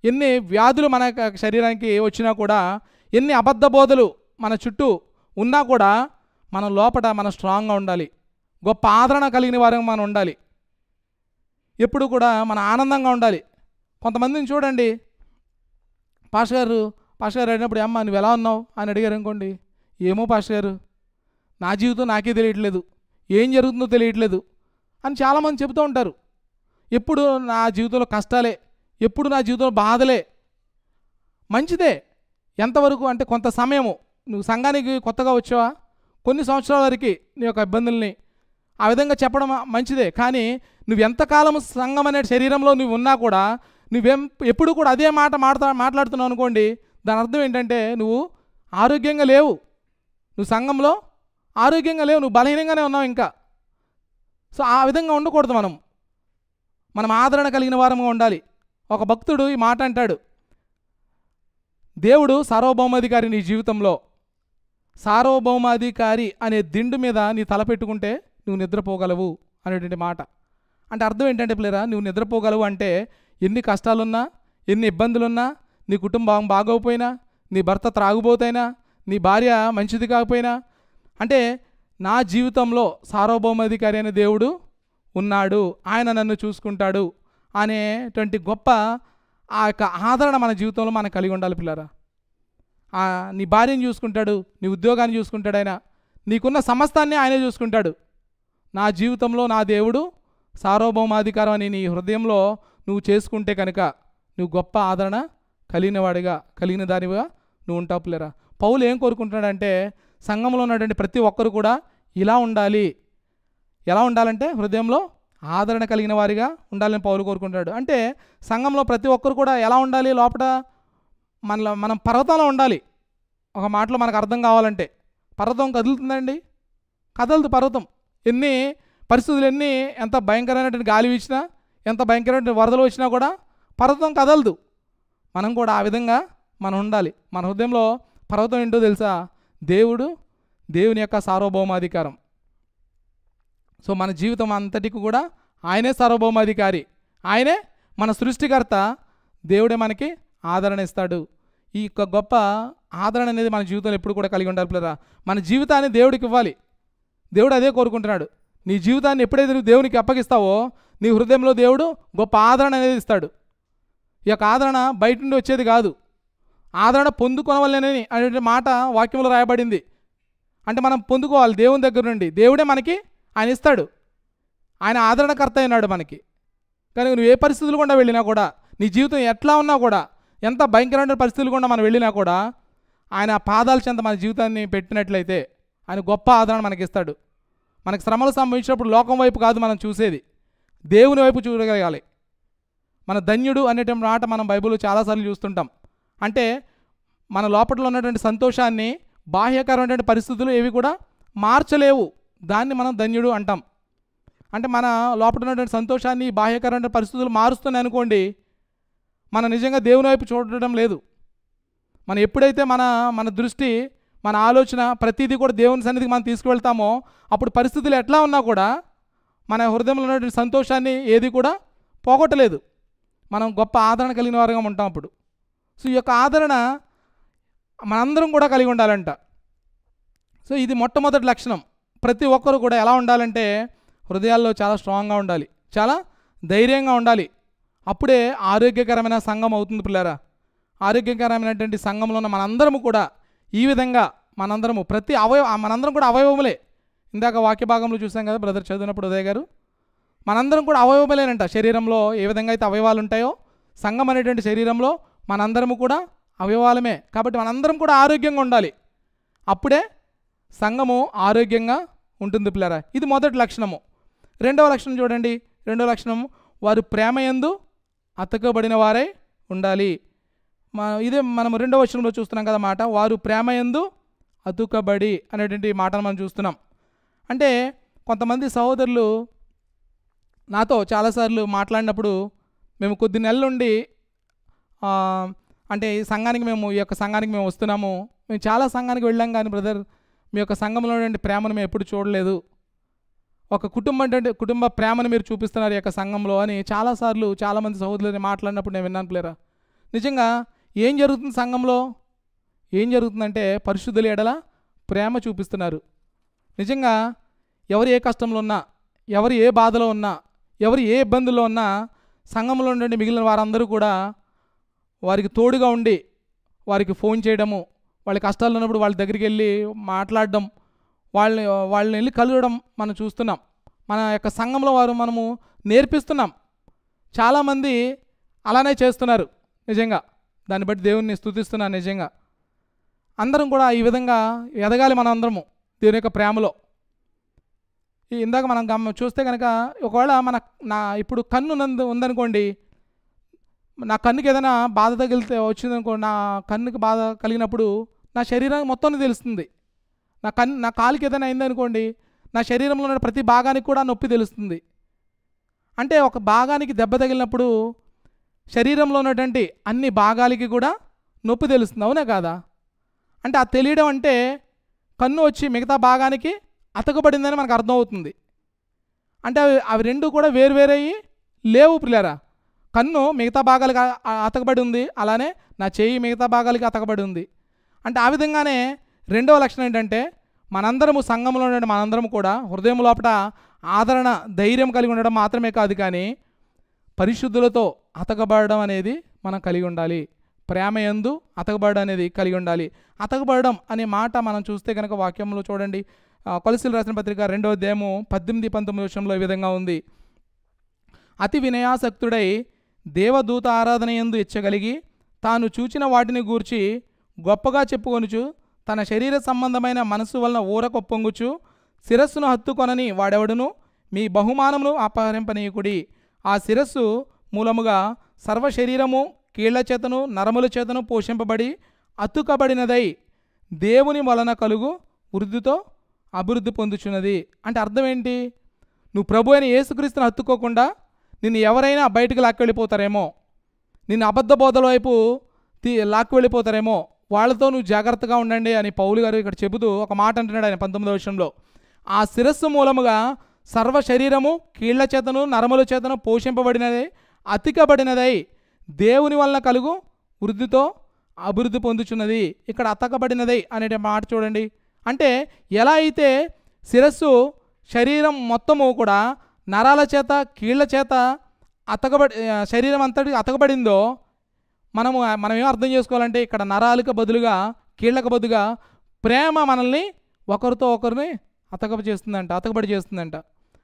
ఎన్ని వ్యాధులు మన శరీరానికి వచ్చినా కూడా, ఎన్ని అబద్ధ బోధలు మన చుట్టూ ఉన్నా కూడా మన లోపల మనం స్ట్రాంగ్గా ఉండాలి, గొప్ప ఆదరణ కలిగిన వారంగా మనం ఉండాలి. ఎప్పుడు కూడా మన ఆనందంగా ఉండాలి. కొంతమందిని చూడండి, పాస్టర్ గారు అడిగినప్పుడు అమ్మ నువ్వు ఎలా ఉన్నావు అని అడిగారు అనుకోండి, ఏమో పాస్టర్ గారు నా జీవితం నాకే తెలియట్లేదు, ఏం జరుగుతుందో తెలియట్లేదు అని చాలామంది చెబుతూ ఉంటారు. ఎప్పుడు నా జీవితంలో కష్టాలే, ఎప్పుడు నా జీవితంలో బాధలే. మంచిదే, ఎంతవరకు అంటే కొంత సమయము నువ్వు సంఘానికి కొత్తగా వచ్చావా, కొన్ని సంవత్సరాల వరకు నీ యొక్క ఇబ్బందుల్ని ఆ విధంగా చెప్పడం మంచిదే. కానీ నువ్వు ఎంతకాలం సంఘం అనే శరీరంలో నువ్వు ఉన్నా కూడా ఎప్పుడు కూడా అదే మాట మాట్లాడుతున్నావు అనుకోండి, దాని అర్థం ఏంటంటే నువ్వు ఆరోగ్యంగా లేవు, నువ్వు సంఘంలో ఆరోగ్యంగా లేవు, నువ్వు బలహీనంగానే ఉన్నావు ఇంకా. సో ఆ విధంగా ఉండకూడదు. మనం ఆదరణ కలిగిన వారంగా ఉండాలి. ఒక భక్తుడు ఈ మాట అంటాడు, దేవుడు సార్వభౌమాధికారి నీ జీవితంలో, సార్వభౌమాధికారి అనే దిండు మీద నీ తల పెట్టుకుంటే నువ్వు నిద్రపోగలవు అనేటువంటి మాట. అంటే అర్థం ఏంటంటే పిల్లరా, నువ్వు నిద్రపోగలవు అంటే ఎన్ని కష్టాలున్నా, ఎన్ని ఇబ్బందులున్నా, నీ కుటుంబం బాగోకపోయినా, నీ భర్త త్రాగుబోతైనా, నీ భార్య మంచిది కాకపోయినా, అంటే నా జీవితంలో సార్వభౌమాధికారి అనే దేవుడు ఉన్నాడు, ఆయన నన్ను చూసుకుంటాడు అనేటువంటి గొప్ప ఆ యొక్క ఆదరణ మన జీవితంలో మనం కలిగి ఉండాలి పిల్లరా. నీ భార్యను చూసుకుంటాడు, నీ ఉద్యోగాన్ని చూసుకుంటాడు, ఆయన నీకున్న సమస్తాన్ని ఆయనే చూసుకుంటాడు. నా జీవితంలో నా దేవుడు సార్వభౌమాధికారం అని నీ హృదయంలో నువ్వు చేసుకుంటే కనుక నువ్వు గొప్ప ఆదరణ కలిగిన దానిగా నువ్వు ఉంటావు పిల్లరా. పౌలు ఏం కోరుకుంటున్నాడంటే సంఘంలో ఉన్నటువంటి ప్రతి ఒక్కరు కూడా ఇలా ఉండాలి. ఎలా ఉండాలంటే హృదయంలో ఆదరణ కలిగిన వారిగా ఉండాలని పౌలు కోరుకుంటాడు. అంటే సంఘంలో ప్రతి ఒక్కరు కూడా ఎలా ఉండాలి, లోపల మనం పర్వతంలో ఉండాలి. ఒక మాటలో మనకు అర్థం కావాలంటే, పర్వతం కదులుతుందండి, కదలదు పర్వతం. ఎన్ని పరిస్థితులు ఎంత భయంకరమైనటువంటి గాలి వీచినా, ఎంత భయంకరమైన వరదలు వచ్చినా కూడా పర్వతం కదలదు. మనం కూడా ఆ విధంగా మనం ఉండాలి. మన హృదయంలో పర్వతం ఏంటో తెలుసా? దేవుని యొక్క సార్వభౌమాధికారం. సో మన జీవితం అంతటికి కూడా ఆయనే సార్వభౌమాధికారి, ఆయనే మన సృష్టికర్త. దేవుడే మనకి ఆదరణ ఇస్తాడు. ఈ యొక్క గొప్ప ఆదరణ అనేది మన జీవితంలో ఎప్పుడు కూడా కలిగి ఉండాలి పిల్లరా. మన జీవితాన్ని దేవుడికి ఇవ్వాలి. దేవుడు అదే కోరుకుంటున్నాడు. నీ జీవితాన్ని ఎప్పుడైతే నువ్వు దేవునికి అప్పగిస్తావో నీ హృదయంలో దేవుడు గొప్ప ఆదరణ అనేది ఇస్తాడు. ఈ యొక్క ఆదరణ బయట నుండి వచ్చేది కాదు. ఆదరణ పొందుకోవాలని అనే మాట వాక్యంలో రాయబడింది. అంటే మనం పొందుకోవాలి దేవుని దగ్గర నుండి. దేవుడే మనకి ఆయన ఇస్తాడు. ఆయన ఆదరణకర్త అయినాడు మనకి. కానీ నువ్వు ఏ పరిస్థితులు గుండా వెళ్ళినా కూడా, నీ జీవితం ఎట్లా ఉన్నా కూడా, ఎంత భయంకరమైన పరిస్థితులు గుండా మనం వెళ్ళినా కూడా, ఆయన పాదాల చెంత మన జీవితాన్ని పెట్టినట్లయితే ఆయన గొప్ప ఆదరణ మనకి ఇస్తాడు. మనకు శ్రమలు సంభవించినప్పుడు లోకం వైపు కాదు మనం చూసేది, దేవుని వైపు చూడగలగాలి. మన ధన్యుడు అనేటువంటి మాట మనం బైబిల్లో చాలాసార్లు చూస్తుంటాం. అంటే మన లోపల ఉన్నటువంటి సంతోషాన్ని బాహ్యకరమైనటువంటి పరిస్థితులు ఏవి కూడా మార్చలేవు. దాన్ని మనం ధన్యుడు అంటాం. అంటే మన లోపల ఉన్నటువంటి సంతోషాన్ని బాహ్యకరమైన పరిస్థితులు మారుస్తున్నాయి అనుకోండి, మనం నిజంగా దేవుని వైపు చూడటం లేదు. మనం ఎప్పుడైతే మన దృష్టి, మన ఆలోచన ప్రతిదీ కూడా దేవుని సన్నిధికి మనం తీసుకువెళ్తామో, అప్పుడు పరిస్థితులు ఎట్లా ఉన్నా కూడా మన హృదయంలో ఉన్నటువంటి సంతోషాన్ని ఏది కూడా పోగొట్టలేదు. మనం గొప్ప ఆదరణ కలిగిన వారుగా ఉంటాం అప్పుడు. సో ఈ యొక్క ఆదరణ మనందరం కూడా కలిగి ఉండాలంట. సో ఇది మొట్టమొదటి లక్షణం. ప్రతి ఒక్కరు కూడా ఎలా ఉండాలంటే హృదయాల్లో చాలా స్ట్రాంగ్గా ఉండాలి, చాలా ధైర్యంగా ఉండాలి. అప్పుడే ఆరోగ్యకరమైన సంఘం అవుతుంది పిల్లారా. ఆరోగ్యకరమైనటువంటి సంఘంలో ఉన్న మనందరము కూడా ఈ విధంగా మనందరము మనందరం కూడా అవయవములే. ఇందాక వాక్య భాగంలో చూసాం కదా బ్రదర్ చదివినప్పుడు ఉదయ్ గారు, మనందరం కూడా అవయవములేనంట. శరీరంలో ఏ విధంగా అయితే అవయవాలు ఉంటాయో, సంఘం అనేటువంటి శరీరంలో మనందరము కూడా అవయవాలమే. కాబట్టి మనందరం కూడా ఆరోగ్యంగా ఉండాలి. అప్పుడే సంఘము ఆరోగ్యంగా ఉంటుంది పిల్లరా. ఇది మొదటి లక్షణము. రెండవ లక్షణం చూడండి. రెండవ లక్షణం, వారు ప్రేమయందు అతకబడిన వారై ఉండాలి. ఇదే మనం రెండవ వచనంలో చూస్తున్నాం కదా మాట, వారు ప్రేమయందు అతుకబడి అనేటువంటి మాటను మనం చూస్తున్నాం. అంటే కొంతమంది సహోదరులు నాతో చాలాసార్లు మాట్లాడినప్పుడు, మేము కొద్ది నెలల నుండి అంటే ఈ యొక్క సంఘానికి మేము వస్తున్నాము, మేము చాలా సంఘానికి వెళ్ళాం, కానీ బ్రదర్ మీ యొక్క సంఘంలో నుండి ప్రేమను మేము ఎప్పుడు చూడలేదు. ఒక కుటుంబ ప్రేమను మీరు చూపిస్తున్నారు ఈ యొక్క సంఘంలో అని చాలాసార్లు చాలామంది సహోదరులని మాట్లాడినప్పుడు నేను విన్నాను ప్లేరా. నిజంగా ఏం జరుగుతుంది సంఘంలో? ఏం జరుగుతుందంటే పరిశుద్ధుల ఎడల ప్రేమ చూపిస్తున్నారు. నిజంగా ఎవరు ఏ కష్టంలో ఉన్నా, ఎవరు ఏ బాధలో ఉన్నా, ఎవరు ఏ ఇబ్బందుల్లో ఉన్నా, సంఘంలో ఉండే మిగిలిన వారందరూ కూడా వారికి తోడుగా ఉండి వారికి ఫోన్ చేయడము, వాళ్ళ కష్టాలు ఉన్నప్పుడు వాళ్ళ దగ్గరికి వెళ్ళి మాట్లాడడం, వాళ్ళని వెళ్ళి కలవడం మనం చూస్తున్నాం. మన యొక్క సంఘంలో మనము నేర్పిస్తున్నాం. చాలామంది అలానే చేస్తున్నారు. నిజంగా దాన్ని బట్టి దేవుణ్ణి స్తుతిస్తున్నాను. నిజంగా అందరం కూడా ఈ విధంగా ఎదగాలి. మనం అందరము దేవుని యొక్క ప్రేమలో. ఇందాక మనం చూస్తే కనుక, ఒకవేళ ఇప్పుడు కన్ను ఉందనుకోండి, నా కన్నుకి ఏదైనా బాధ వచ్చిందనుకోండి, నా కన్నుకి బాధ కలిగినప్పుడు నా శరీరానికి మొత్తం తెలుస్తుంది. నా కాలుకి ఏదైనా అయిందనుకోండి, నా శరీరంలో ఉన్న ప్రతి భాగానికి కూడా నొప్పి తెలుస్తుంది. అంటే ఒక భాగానికి దెబ్బ తగిలినప్పుడు శరీరంలో ఉన్నటువంటి అన్ని భాగాలకి కూడా నొప్పి తెలుస్తుంది, అవునా కాదా? అంటే అది తెలియడం అంటే కన్ను వచ్చి మిగతా భాగానికి అతకబడిందని మనకు అర్థమవుతుంది. అంటే అవి రెండు కూడా వేరువేరయ్యి లేవు పిల్లరా. కన్ను మిగతా భాగాలకి అతకబడి ఉంది, అలానే నా చేయి మిగతా భాగాలకి అతకబడి ఉంది. అంటే ఆ విధంగానే రెండవ లక్షణం ఏంటంటే, మనందరము సంఘంలో ఉండే మనందరము కూడా హృదయం లోపల ఆదరణ, ధైర్యం కలిగి ఉండడం మాత్రమే కాదు, కానీ పరిశుద్ధులతో అతకబడడం అనేది మనం కలిగి ఉండాలి. ప్రేమయందు అతకబడడం అనేది కలిగి ఉండాలి. అతకబడడం అనే మాట మనం చూస్తే కనుక వాక్యంలో చూడండి, కొలస్సీయులకు రాసిన పత్రిక 2వ అధ్యాయము 18-19 ఈ విధంగా ఉంది. అతి వినయాసక్తుడై దేవదూత ఆరాధన యందు ఇచ్చగలిగి తాను చూచిన వాటిని గూర్చి గొప్పగా చెప్పుకొనుచు తన శరీర సంబంధమైన మనసు వలన ఊరకొప్పొంగుచు శిరస్సును హత్తుకొనని వాడెవడును మీ బహుమానమును అపహరింపనీయకుడి. ఆ శిరస్సు మూలముగా సర్వ శరీరము కీళ్ల చేతను నరముల చేతను పోషింపబడి అతుకబడినదై దేవుని వలన కలుగు వృద్ధితో అభివృద్ధి పొందుచున్నది. అంటే అర్థం ఏంటి? నువ్వు ప్రభు అయిన యేసుక్రీస్తుని హత్తుకోకుండా నిన్ను ఎవరైనా బయటకు లాక్కు వెళ్ళిపోతారేమో, నిన్ను అబద్ధ బోధల వైపు లాక్కు వెళ్ళిపోతారేమో, వాళ్ళతో నువ్వు జాగ్రత్తగా ఉండండి అని పౌలు గారు ఇక్కడ చెబుతూ ఒక మాట అంటున్నాడు ఆయన 19వ వచనంలో. ఆ శిరస్సు మూలముగా సర్వ శరీరము కీళ్ల చేతను నరముల చేతను పోషింపబడినదై అతికబడినదై దేవుని వలన కలుగు వృద్ధితో అభివృద్ధి పొందుచున్నది. ఇక్కడ అతకబడినదై అనే మాట చూడండి. అంటే ఎలా అయితే శిరస్సు శరీరం మొత్తము కూడా నరాల చేత కీళ్ల చేత శరీరం అంతటి అతకబడిందో, మనం ఏం అర్థం చేసుకోవాలంటే ఇక్కడ నరాలకు బదులుగా కీళ్ళకు బదులుగా ప్రేమ మనల్ని ఒకరితో ఒకరిని అతకబడి చేస్తుందంట.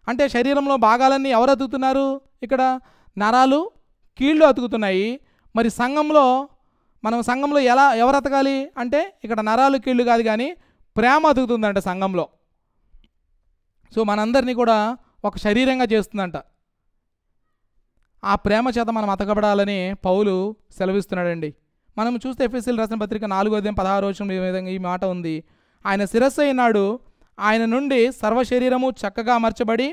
అంటే శరీరంలో భాగాలన్నీ ఎవరు అతుకుతున్నారు? ఇక్కడ నరాలు కీళ్ళు అతుకుతున్నాయి. మరి సంఘంలో ఎవరు అతకాలి అంటే ఇక్కడ నరాలు కీళ్ళు కాదు కానీ ప్రేమ అతుకుతుందంట సంఘంలో. సో మనందరినీ కూడా ఒక శరీరంగా చేస్తుందంట. ఆ ప్రేమ చేత మనం అతకబడాలని పౌలు సెలవిస్తున్నాడండి. మనం చూస్తే ఎఫెసీయులకు రాసిన పత్రిక 4:16 ఈ విధంగా ఈ మాట ఉంది. ఆయన శిరస్సు అయినాడు, ఆయన నుండి సర్వ శరీరము చక్కగా అమర్చబడి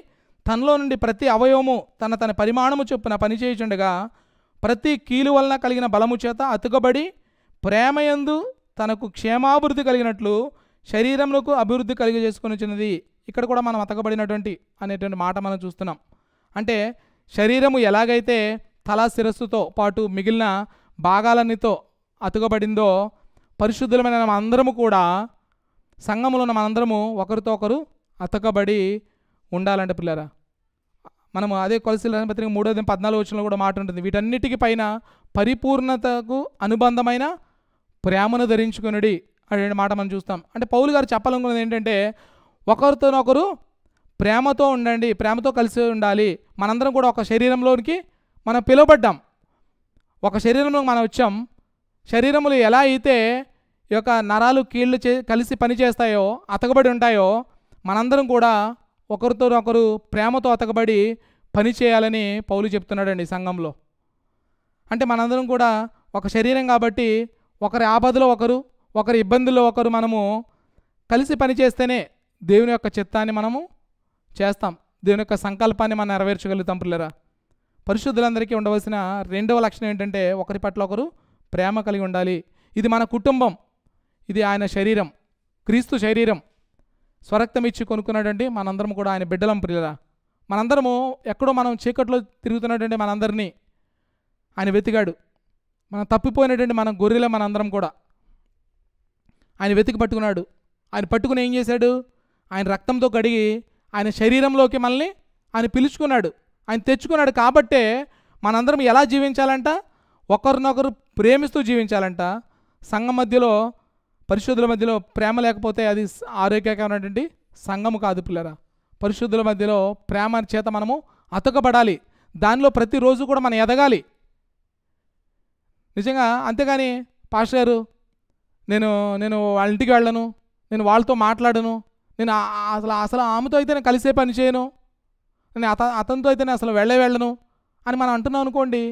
తనలో నుండి ప్రతి అవయవము తన పరిమాణము చొప్పున పనిచేయుచుండగా ప్రతి కీలు వలన కలిగిన బలము చేత అతుకబడి ప్రేమయందు తనకు క్షేమాభివృద్ధి కలిగినట్లు శరీరములకు అభివృద్ధి కలిగజేసుకొనిచున్నది. ఇక్కడ కూడా మనం అతకబడినటువంటి అనేటువంటి మాట మనం చూస్తున్నాం. అంటే శరీరము ఎలాగైతే తల శిరస్సుతో పాటు మిగిలిన భాగాలన్నితో అతుకబడిందో పరిశుద్ధులమైన మనందరము కూడా సంఘములో ఉన్న మనందరము ఒకరితో ఒకరు అతకబడి ఉండాలంటే పిల్లరా. మనము అదే కొలసీయులకు రాసిన పత్రిక 3:14 కూడా మాట ఉంటుంది. వీటన్నిటికీ పైన పరిపూర్ణతకు అనుబంధమైన ప్రేమను ధరించుకునుడి అనే మాట మనం చూస్తాం. అంటే పౌలు గారు చెప్పాలనుకున్నది ఏంటంటే ఒకరితోనొకరు ప్రేమతో ఉండండి, ప్రేమతో కలిసి ఉండాలి. మనందరం కూడా ఒక శరీరంలోనికి మనం పిలువబడ్డాం, ఒక శరీరంలో మనం వచ్చాం. శరీరములు ఎలా అయితే ఈ యొక్క నరాలు కీళ్ళు కలిసి పనిచేస్తాయో అతకబడి ఉంటాయో మనందరం కూడా ఒకరితోనొకరు ప్రేమతో అతకబడి పని చేయాలని పౌలు చెప్తున్నాడండి సంఘంలో. అంటే మనందరం కూడా ఒక శరీరం కాబట్టి ఒకరి ఆపదలో ఒకరి ఇబ్బందుల్లో ఒకరు మనము కలిసి పనిచేస్తేనే దేవుని యొక్క చిత్తాన్ని మనము చేస్తాం, దేవుని యొక్క సంకల్పాన్ని మనం నెరవేర్చగలుగుతాం. పిల్లరా, పరిశుద్ధులందరికీ ఉండవలసిన రెండవ లక్షణం ఏంటంటే ఒకరి పట్ల ఒకరు ప్రేమ కలిగి ఉండాలి. ఇది మన కుటుంబం, ఇది ఆయన శరీరం, క్రీస్తు శరీరం. స్వరక్తం ఇచ్చి కొనుక్కున్నాడండి మనందరం కూడా ఆయన బిడ్డలం. పిల్లరా, మనందరము ఎక్కడో మనం చీకట్లో తిరుగుతున్నటువంటి మనందరినీ ఆయన వెతికాడు. మనం తప్పిపోయినటువంటి మన గొర్రెల మనందరం కూడా ఆయన వెతికి పట్టుకున్నాడు. ఆయన పట్టుకుని ఏం చేశాడు? ఆయన రక్తంతో కడిగి ఆయన శరీరంలోకి మనల్ని ఆయన పిలుచుకున్నాడు, ఆయన తెచ్చుకున్నాడు. కాబట్టే మనందరం ఎలా జీవించాలంట? ఒకరినొకరు ప్రేమిస్తూ జీవించాలంట. సంఘం మధ్యలో పరిశుద్ధుల మధ్యలో ప్రేమ లేకపోతే అది ఆరోగ్యకరమైనటువంటి సంఘము కాదు పిల్లరా. పరిశుద్ధుల మధ్యలో ప్రేమ చేత మనము అతకబడాలి, దానిలో ప్రతిరోజు కూడా మనం ఎదగాలి నిజంగా. అంతేగాని పాస్టర్ గారు నేను వాళ్ళ ఇంటికి వెళ్ళను, నేను వాళ్ళతో మాట్లాడను, నేను అసలు ఆమెతో అయితే నేను కలిసే పని చేయను, నేను అతనితో అయితే నేను అసలు వెళ్ళను అని మనం అంటున్నాం అనుకోండి,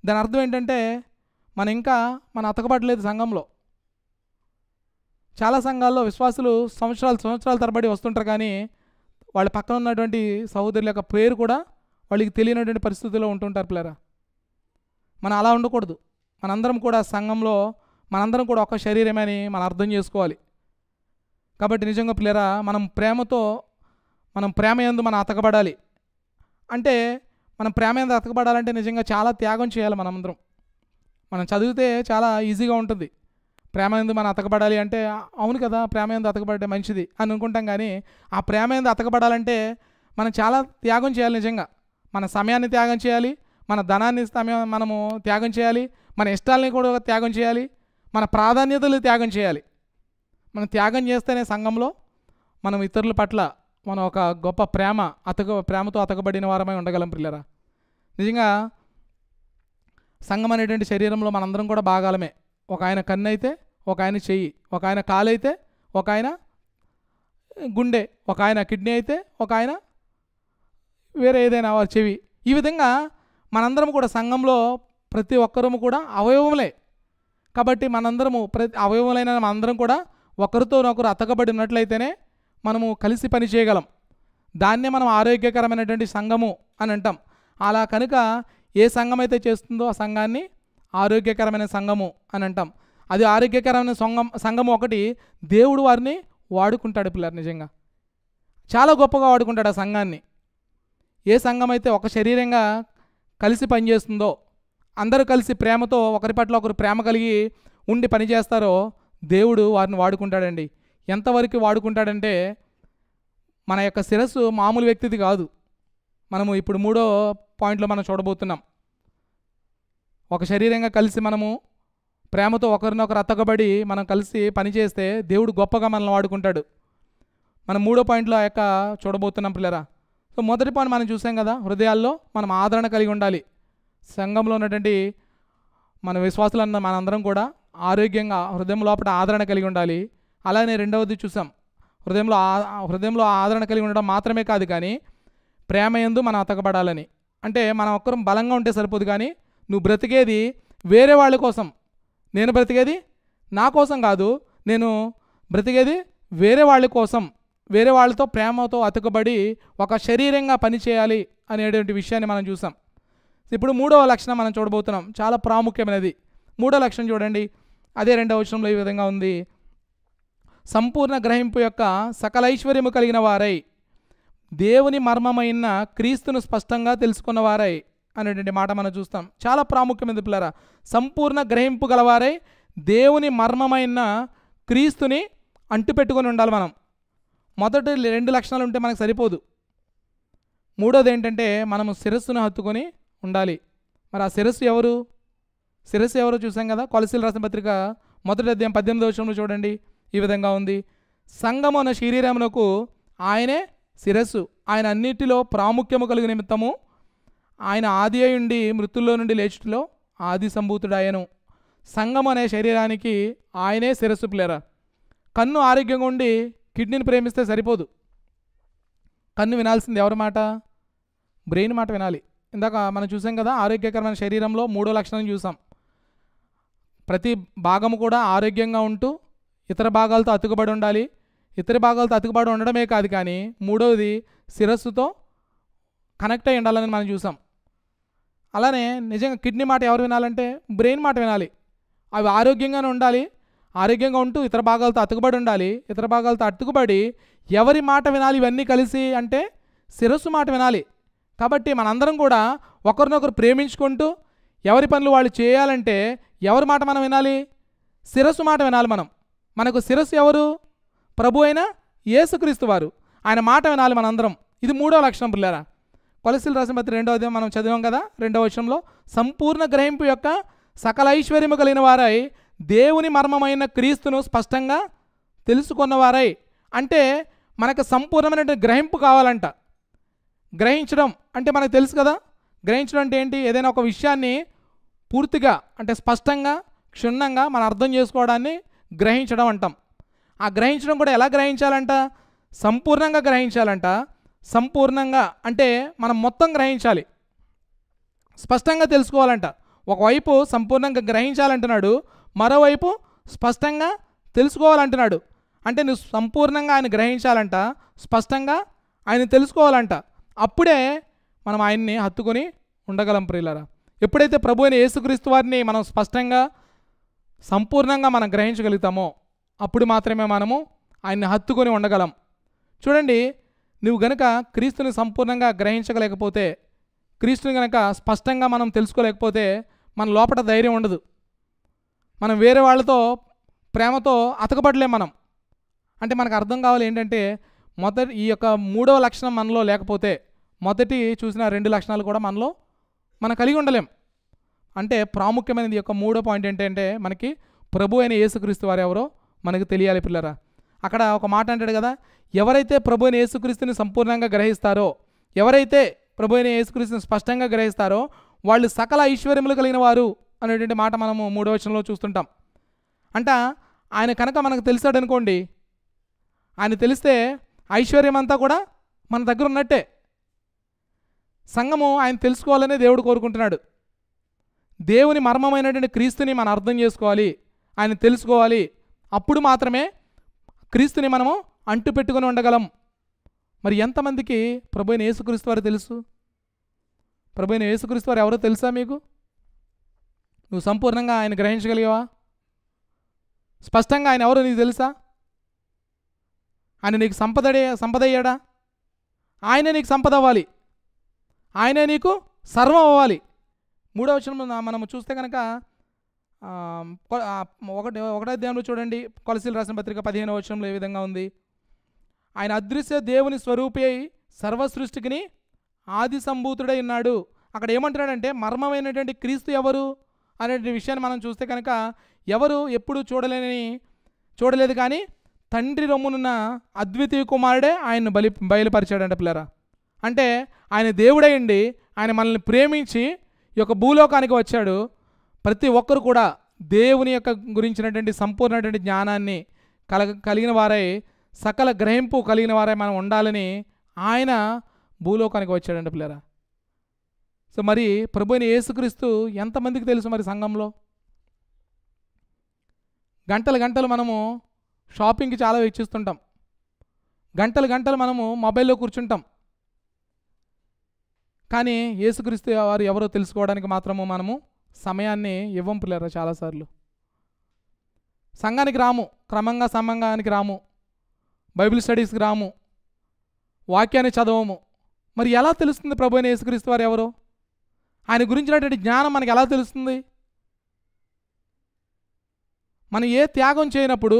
దాని అర్థం ఏంటంటే మనం అతకబడలేదు సంఘంలో. చాలా సంఘాల్లో విశ్వాసులు సంవత్సరాల తరబడి వస్తుంటారు, కానీ వాళ్ళ పక్కన ఉన్నటువంటి సహోదరుల యొక్క పేరు కూడా వాళ్ళకి తెలియనటువంటి పరిస్థితుల్లో ఉంటుంటారు పిల్లరా. మనం అలా ఉండకూడదు. మనందరం కూడా సంఘంలో మనందరం కూడా ఒక శరీరమే అని మనం అర్థం చేసుకోవాలి. కాబట్టి నిజంగా పిల్లరా, మనం ప్రేమ యందు మనం అతకబడాలి. అంటే మనం ప్రేమ యందు అతకబడాలంటే నిజంగా చాలా త్యాగం చేయాలి. మనం చదివితే చాలా ఈజీగా ఉంటుంది. ప్రేమ యందు మనం అతకబడాలి అంటే అవును కదా, ప్రేమ యందు అతకబడితే మంచిది అని అనుకుంటాం. కానీ ఆ ప్రేమ యందు అతకబడాలంటే మనం చాలా త్యాగం చేయాలి. నిజంగా మన సమయాన్ని త్యాగం చేయాలి, మన ధనాన్ని మనము త్యాగం చేయాలి, మన ఇష్టాలని కూడా త్యాగం చేయాలి, మన ప్రాధాన్యతలు త్యాగం చేయాలి. మనం త్యాగం చేస్తేనే సంఘంలో మనం ఇతరుల పట్ల మనం ఒక గొప్ప ప్రేమతో అతకబడిన వారమై ఉండగలం పిల్లరా. నిజంగా సంఘం అనేటువంటి శరీరంలో మనందరం కూడా భాగాలమే. ఒక ఆయన కన్ను అయితే ఒక ఆయన చెయ్యి, ఒక ఆయన కాలు అయితే ఒక ఆయన గుండె, ఒక ఆయన కిడ్నీ అయితే ఒక ఆయన వేరే ఏదైనా చెవి. ఈ విధంగా మనందరం కూడా సంఘంలో ప్రతి ఒక్కరము కూడా అవయవములే. కాబట్టి ప్రతి అవయవములైన మనందరం కూడా ఒకరితోనొకరు అతకబడినట్లయితేనే మనము కలిసి పని చేయగలం. దాన్నే మనం ఆరోగ్యకరమైనటువంటి సంఘము అని అంటాం. అలా కనుక ఏ సంఘం అయితే చేస్తుందో ఆ సంఘాన్ని ఆరోగ్యకరమైన సంఘము అని అంటాం. అది ఆరోగ్యకరమైన సంఘము ఒకటి దేవుడు వారిని వాడుకుంటాడు పిల్లలు. నిజంగా చాలా గొప్పగా వాడుకుంటాడు ఆ సంఘాన్ని. ఏ సంఘం అయితే ఒక శరీరంగా కలిసి పనిచేస్తుందో, అందరూ కలిసి ప్రేమతో ఒకరి పట్ల ఒకరు ప్రేమ కలిగి ఉండి పనిచేస్తారో దేవుడు వారిని వాడుకుంటాడండి. ఎంతవరకు వాడుకుంటాడంటే మన యొక్క శిరస్సు మామూలు వ్యక్తిది కాదు. మనము ఇప్పుడు 3వ పాయింట్లో మనం చూడబోతున్నాం. ఒక శరీరంగా కలిసి మనము ప్రేమతో ఒకరినొకరు అతకబడి మనం కలిసి పనిచేస్తే దేవుడు గొప్పగా మనల్ని వాడుకుంటాడు. మనం 3వ పాయింట్లో ఆ యొక్క చూడబోతున్నాం పిల్లరా. సో మొదటి పాయింట్ మనం చూసాం కదా, హృదయాల్లో మనం ఆదరణ కలిగి ఉండాలి. సంఘంలో ఉన్నటువంటి మన విశ్వాసులన్న మనందరం కూడా ఆరోగ్యంగా హృదయం లోపల ఆదరణ కలిగి ఉండాలి. అలానే రెండవది చూసాం, హృదయంలో ఆదరణ కలిగి ఉండడం మాత్రమే కాదు కానీ ప్రేమ యందు మనం అతకబడాలని. అంటే మనం ఒక్కరం బలంగా ఉంటే సరిపోదు, కానీ నువ్వు బ్రతికేది వేరే వాళ్ళ కోసం. నేను బ్రతికేది నా కోసం కాదు, నేను బ్రతికేది వేరే వాళ్ళ కోసం. వేరే వాళ్ళతో ప్రేమతో అతుకబడి ఒక శరీరంగా పనిచేయాలి అనేటువంటి విషయాన్ని మనం చూసాం. ఇప్పుడు 3వ లక్షణం మనం చూడబోతున్నాం, చాలా ప్రాముఖ్యమైనది. 3వ లక్షణం చూడండి, అదే 2వ వచనంలో ఈ విధంగా ఉంది. సంపూర్ణ గ్రహింపు యొక్క సకల ఐశ్వర్యము కలిగిన వారై దేవుని మర్మమైన క్రీస్తును స్పష్టంగా తెలుసుకున్నవారై అనేటువంటి మాట మనం చూస్తాం. చాలా ప్రాముఖ్యమైనది పిల్లరా. సంపూర్ణ గ్రహింపు గలవారై దేవుని మర్మమైన క్రీస్తుని అంటుపెట్టుకొని ఉండాలి మనం. మొదటి 2 లక్షణాలు ఉంటే మనకు సరిపోదు. మూడోది ఏంటంటే మనము శిరస్సును హత్తుకొని ఉండాలి. మరి ఆ శిరస్సు ఎవరు? శిరస్సు ఎవరు చూసాం కదా, కొలసీలు రాసిన పత్రిక 1వ అధ్యాయం 18వ వచనంలో చూడండి, ఈ విధంగా ఉంది. సంఘము అన్న శరీరమునకు ఆయనే శిరస్సు, ఆయన అన్నిటిలో ప్రాముఖ్యము కలిగిన నిమిత్తము ఆయన ఆది అయుండి మృతుల్లో నుండి లేచుటలో ఆది సంభూతుడాయను. సంఘం అనే శరీరానికి ఆయనే శిరస్సు పిల్లరా. కన్ను ఆరోగ్యంగా ఉండి కిడ్నీని ప్రేమిస్తే సరిపోదు. కన్ను వినాల్సింది ఎవరి మాట? బ్రెయిన్ మాట వినాలి. ఇందాక మనం చూసాం కదా, ఆరోగ్యకరమైన శరీరంలో 3వ లక్షణం చూసాం. ప్రతి భాగము కూడా ఆరోగ్యంగా ఉంటూ ఇతర భాగాలతో అతుకుబడి ఉండాలి. ఇతర భాగాలతో అతుకుబడి ఉండడమే కాదు కానీ మూడవది శిరస్సుతో కనెక్ట్ అయి ఉండాలని మనం చూసాం. అలానే నిజంగా కిడ్నీ మాట ఎవరు వినాలంటే బ్రెయిన్ మాట వినాలి. అవి ఆరోగ్యంగానే ఉండాలి, ఆరోగ్యంగా ఉంటూ ఇతర భాగాలతో అతుకుబడి ఉండాలి. ఇతర భాగాలతో అతుకుబడి ఎవరి మాట వినాలి? ఇవన్నీ కలిసి అంటే శిరస్సు మాట వినాలి. కాబట్టి మనందరం కూడా ఒకరినొకరు ప్రేమించుకుంటూ ఎవరి పనులు వాళ్ళు చేయాలంటే ఎవరి మాట మనం వినాలి? శిరస్సు మాట వినాలి మనం. మనకు శిరస్సు ఎవరు? ప్రభు అయిన యేసుక్రీస్తు వారు. ఆయన మాట వినాలి మనందరం. ఇది 3వ లక్షణం పిల్లరా. కొలసీలు రాసిన పత్రిక 2వ అధ్యాయం మనం చదివాం కదా, 2వ వచనంలో సంపూర్ణ గ్రహింపు యొక్క సకల ఐశ్వర్యము కలిగిన వారై దేవుని మర్మమైన క్రీస్తును స్పష్టంగా తెలుసుకున్నవారై. అంటే మనకు సంపూర్ణమైన గ్రహింపు కావాలంట. గ్రహించడం అంటే మనకు తెలుసు కదా, గ్రహించడం అంటే ఏంటి? ఏదైనా ఒక విషయాన్ని పూర్తిగా అంటే స్పష్టంగా క్షుణ్ణంగా మనం అర్థం చేసుకోవడాన్ని గ్రహించడం అంటాం. ఆ గ్రహించడం కూడా ఎలా గ్రహించాలంట? సంపూర్ణంగా గ్రహించాలంట. సంపూర్ణంగా అంటే మనం మొత్తం గ్రహించాలి, స్పష్టంగా తెలుసుకోవాలంట. ఒకవైపు సంపూర్ణంగా గ్రహించాలంటున్నాడు, మరోవైపు స్పష్టంగా తెలుసుకోవాలంటున్నాడు. అంటే నువ్వు సంపూర్ణంగా ఆయన గ్రహించాలంట, స్పష్టంగా ఆయన తెలుసుకోవాలంట. అప్పుడే మనం ఆయన్ని హత్తుకొని ఉండగలం ప్రియులారా. ఎప్పుడైతే ప్రభు అయిన యేసుక్రీస్తు వారిని మనం స్పష్టంగా సంపూర్ణంగా మనం గ్రహించగలుగుతామో అప్పుడు మాత్రమే మనము ఆయన్ని హత్తుకొని ఉండగలం. చూడండి, నువ్వు గనక క్రీస్తుని సంపూర్ణంగా గ్రహించగలేకపోతే, క్రీస్తుని గనక స్పష్టంగా మనం తెలుసుకోలేకపోతే మన లోపల ధైర్యం ఉండదు. మనం వేరే వాళ్ళతో ప్రేమతో అతకబడలేం మనం. అంటే మనకు అర్థం కావాలి ఏంటంటే ఈ యొక్క 3వ లక్షణం మనలో లేకపోతే మొదటి చూసిన 2 లక్షణాలు కూడా మనం కలిగి ఉండలేం. అంటే ప్రాముఖ్యమైనది యొక్క 3వ పాయింట్ ఏంటంటే మనకి ప్రభు అయిన యేసుక్రీస్తు వారు ఎవరో మనకు తెలియాలి పిల్లరా. అక్కడ ఒక మాట అంటాడు కదా, ఎవరైతే ప్రభు అయిన యేసుక్రీస్తుని సంపూర్ణంగా గ్రహిస్తారో, ఎవరైతే ప్రభు అయిన యేసుక్రీస్తుని స్పష్టంగా గ్రహిస్తారో వాళ్ళు సకల ఐశ్వర్యములు కలిగిన వారు అనేటువంటి మాట మనము 3వ వచనంలో చూస్తుంటాం. అంట ఆయన కనుక మనకు తెలిసాడు అనుకోండి, ఆయన తెలిస్తే ఐశ్వర్యం అంతా కూడా మన దగ్గర ఉన్నట్టే. సంఘము ఆయన తెలుసుకోవాలనే దేవుడు కోరుకుంటున్నాడు. దేవుని మర్మమైనటువంటి క్రీస్తుని మనం అర్థం చేసుకోవాలి, ఆయన తెలుసుకోవాలి. అప్పుడు మాత్రమే క్రీస్తుని మనము అంటు పెట్టుకొని ఉండగలం. మరి ఎంతమందికి ప్రభు అయిన యేసుక్రీస్తు వారు తెలుసు? ప్రభు అయిన యేసుక్రీస్తు వారు ఎవరో తెలుసా మీకు? నువ్వు సంపూర్ణంగా ఆయన గ్రహించగలిగావా? స్పష్టంగా ఆయన ఎవరో నీకు తెలుసా? ఆయన నీకు సంపద అయ్యాడా? ఆయనే నీకు సంపద అవ్వాలి, ఆయనే నీకు సర్వం అవ్వాలి. 3వ వచనంలో మనము చూస్తే కనుక 1వ అధ్యాయంలో చూడండి, కొలసీలు రాసిన పత్రిక 15వ వచనంలో ఏ విధంగా ఉంది? ఆయన అదృశ్య దేవుని స్వరూపి అయి సర్వసృష్టికి ఆది సంభూతుడై ఉన్నాడు. అక్కడ ఏమంటున్నాడంటే మర్మమైనటువంటి క్రీస్తు ఎవరు? అనే విషయాన్ని మనం చూస్తే కనుక ఎవరు ఎప్పుడు చూడలేదు, కానీ తండ్రి రొమ్మునున్న అద్వితీయ కుమారుడే ఆయన్ను బయలుపరిచాడంట పిల్లరా. అంటే ఆయన దేవుడయ్యండి, ఆయన మనల్ని ప్రేమించి ఈ యొక్క భూలోకానికి వచ్చాడు. ప్రతి ఒక్కరు కూడా దేవుని యొక్క గురించినటువంటి సంపూర్ణటువంటి జ్ఞానాన్ని కలిగిన వారై, సకల గ్రహింపు కలిగిన వారై మనం ఉండాలని ఆయన భూలోకానికి వచ్చాడంట పిల్లరా. సో మరి ప్రభు అయిన యేసుక్రీస్తు ఎంతమందికి తెలుసు మరి సంఘంలో? గంటలు మనము షాపింగ్కి చాలా వెచ్చిస్తుంటాం, గంటలు మనము మొబైల్లో కూర్చుంటాం, కానీ యేసుక్రీస్తు వారు ఎవరో తెలుసుకోవడానికి మాత్రము మనము సమయాన్ని ఇవ్వం పిల్లరా. చాలాసార్లు సంఘానికి రాము, క్రమంగా సంఘానికి రాము, బైబిల్ స్టడీస్కి రాము, వాక్యాన్ని చదవము. మరి ఎలా తెలుస్తుంది ప్రభు అయిన యేసుక్రీస్తు వారు ఎవరో? ఆయన గురించినటువంటి జ్ఞానం మనకి ఎలా తెలుస్తుంది? మనం ఏ త్యాగం చేయనప్పుడు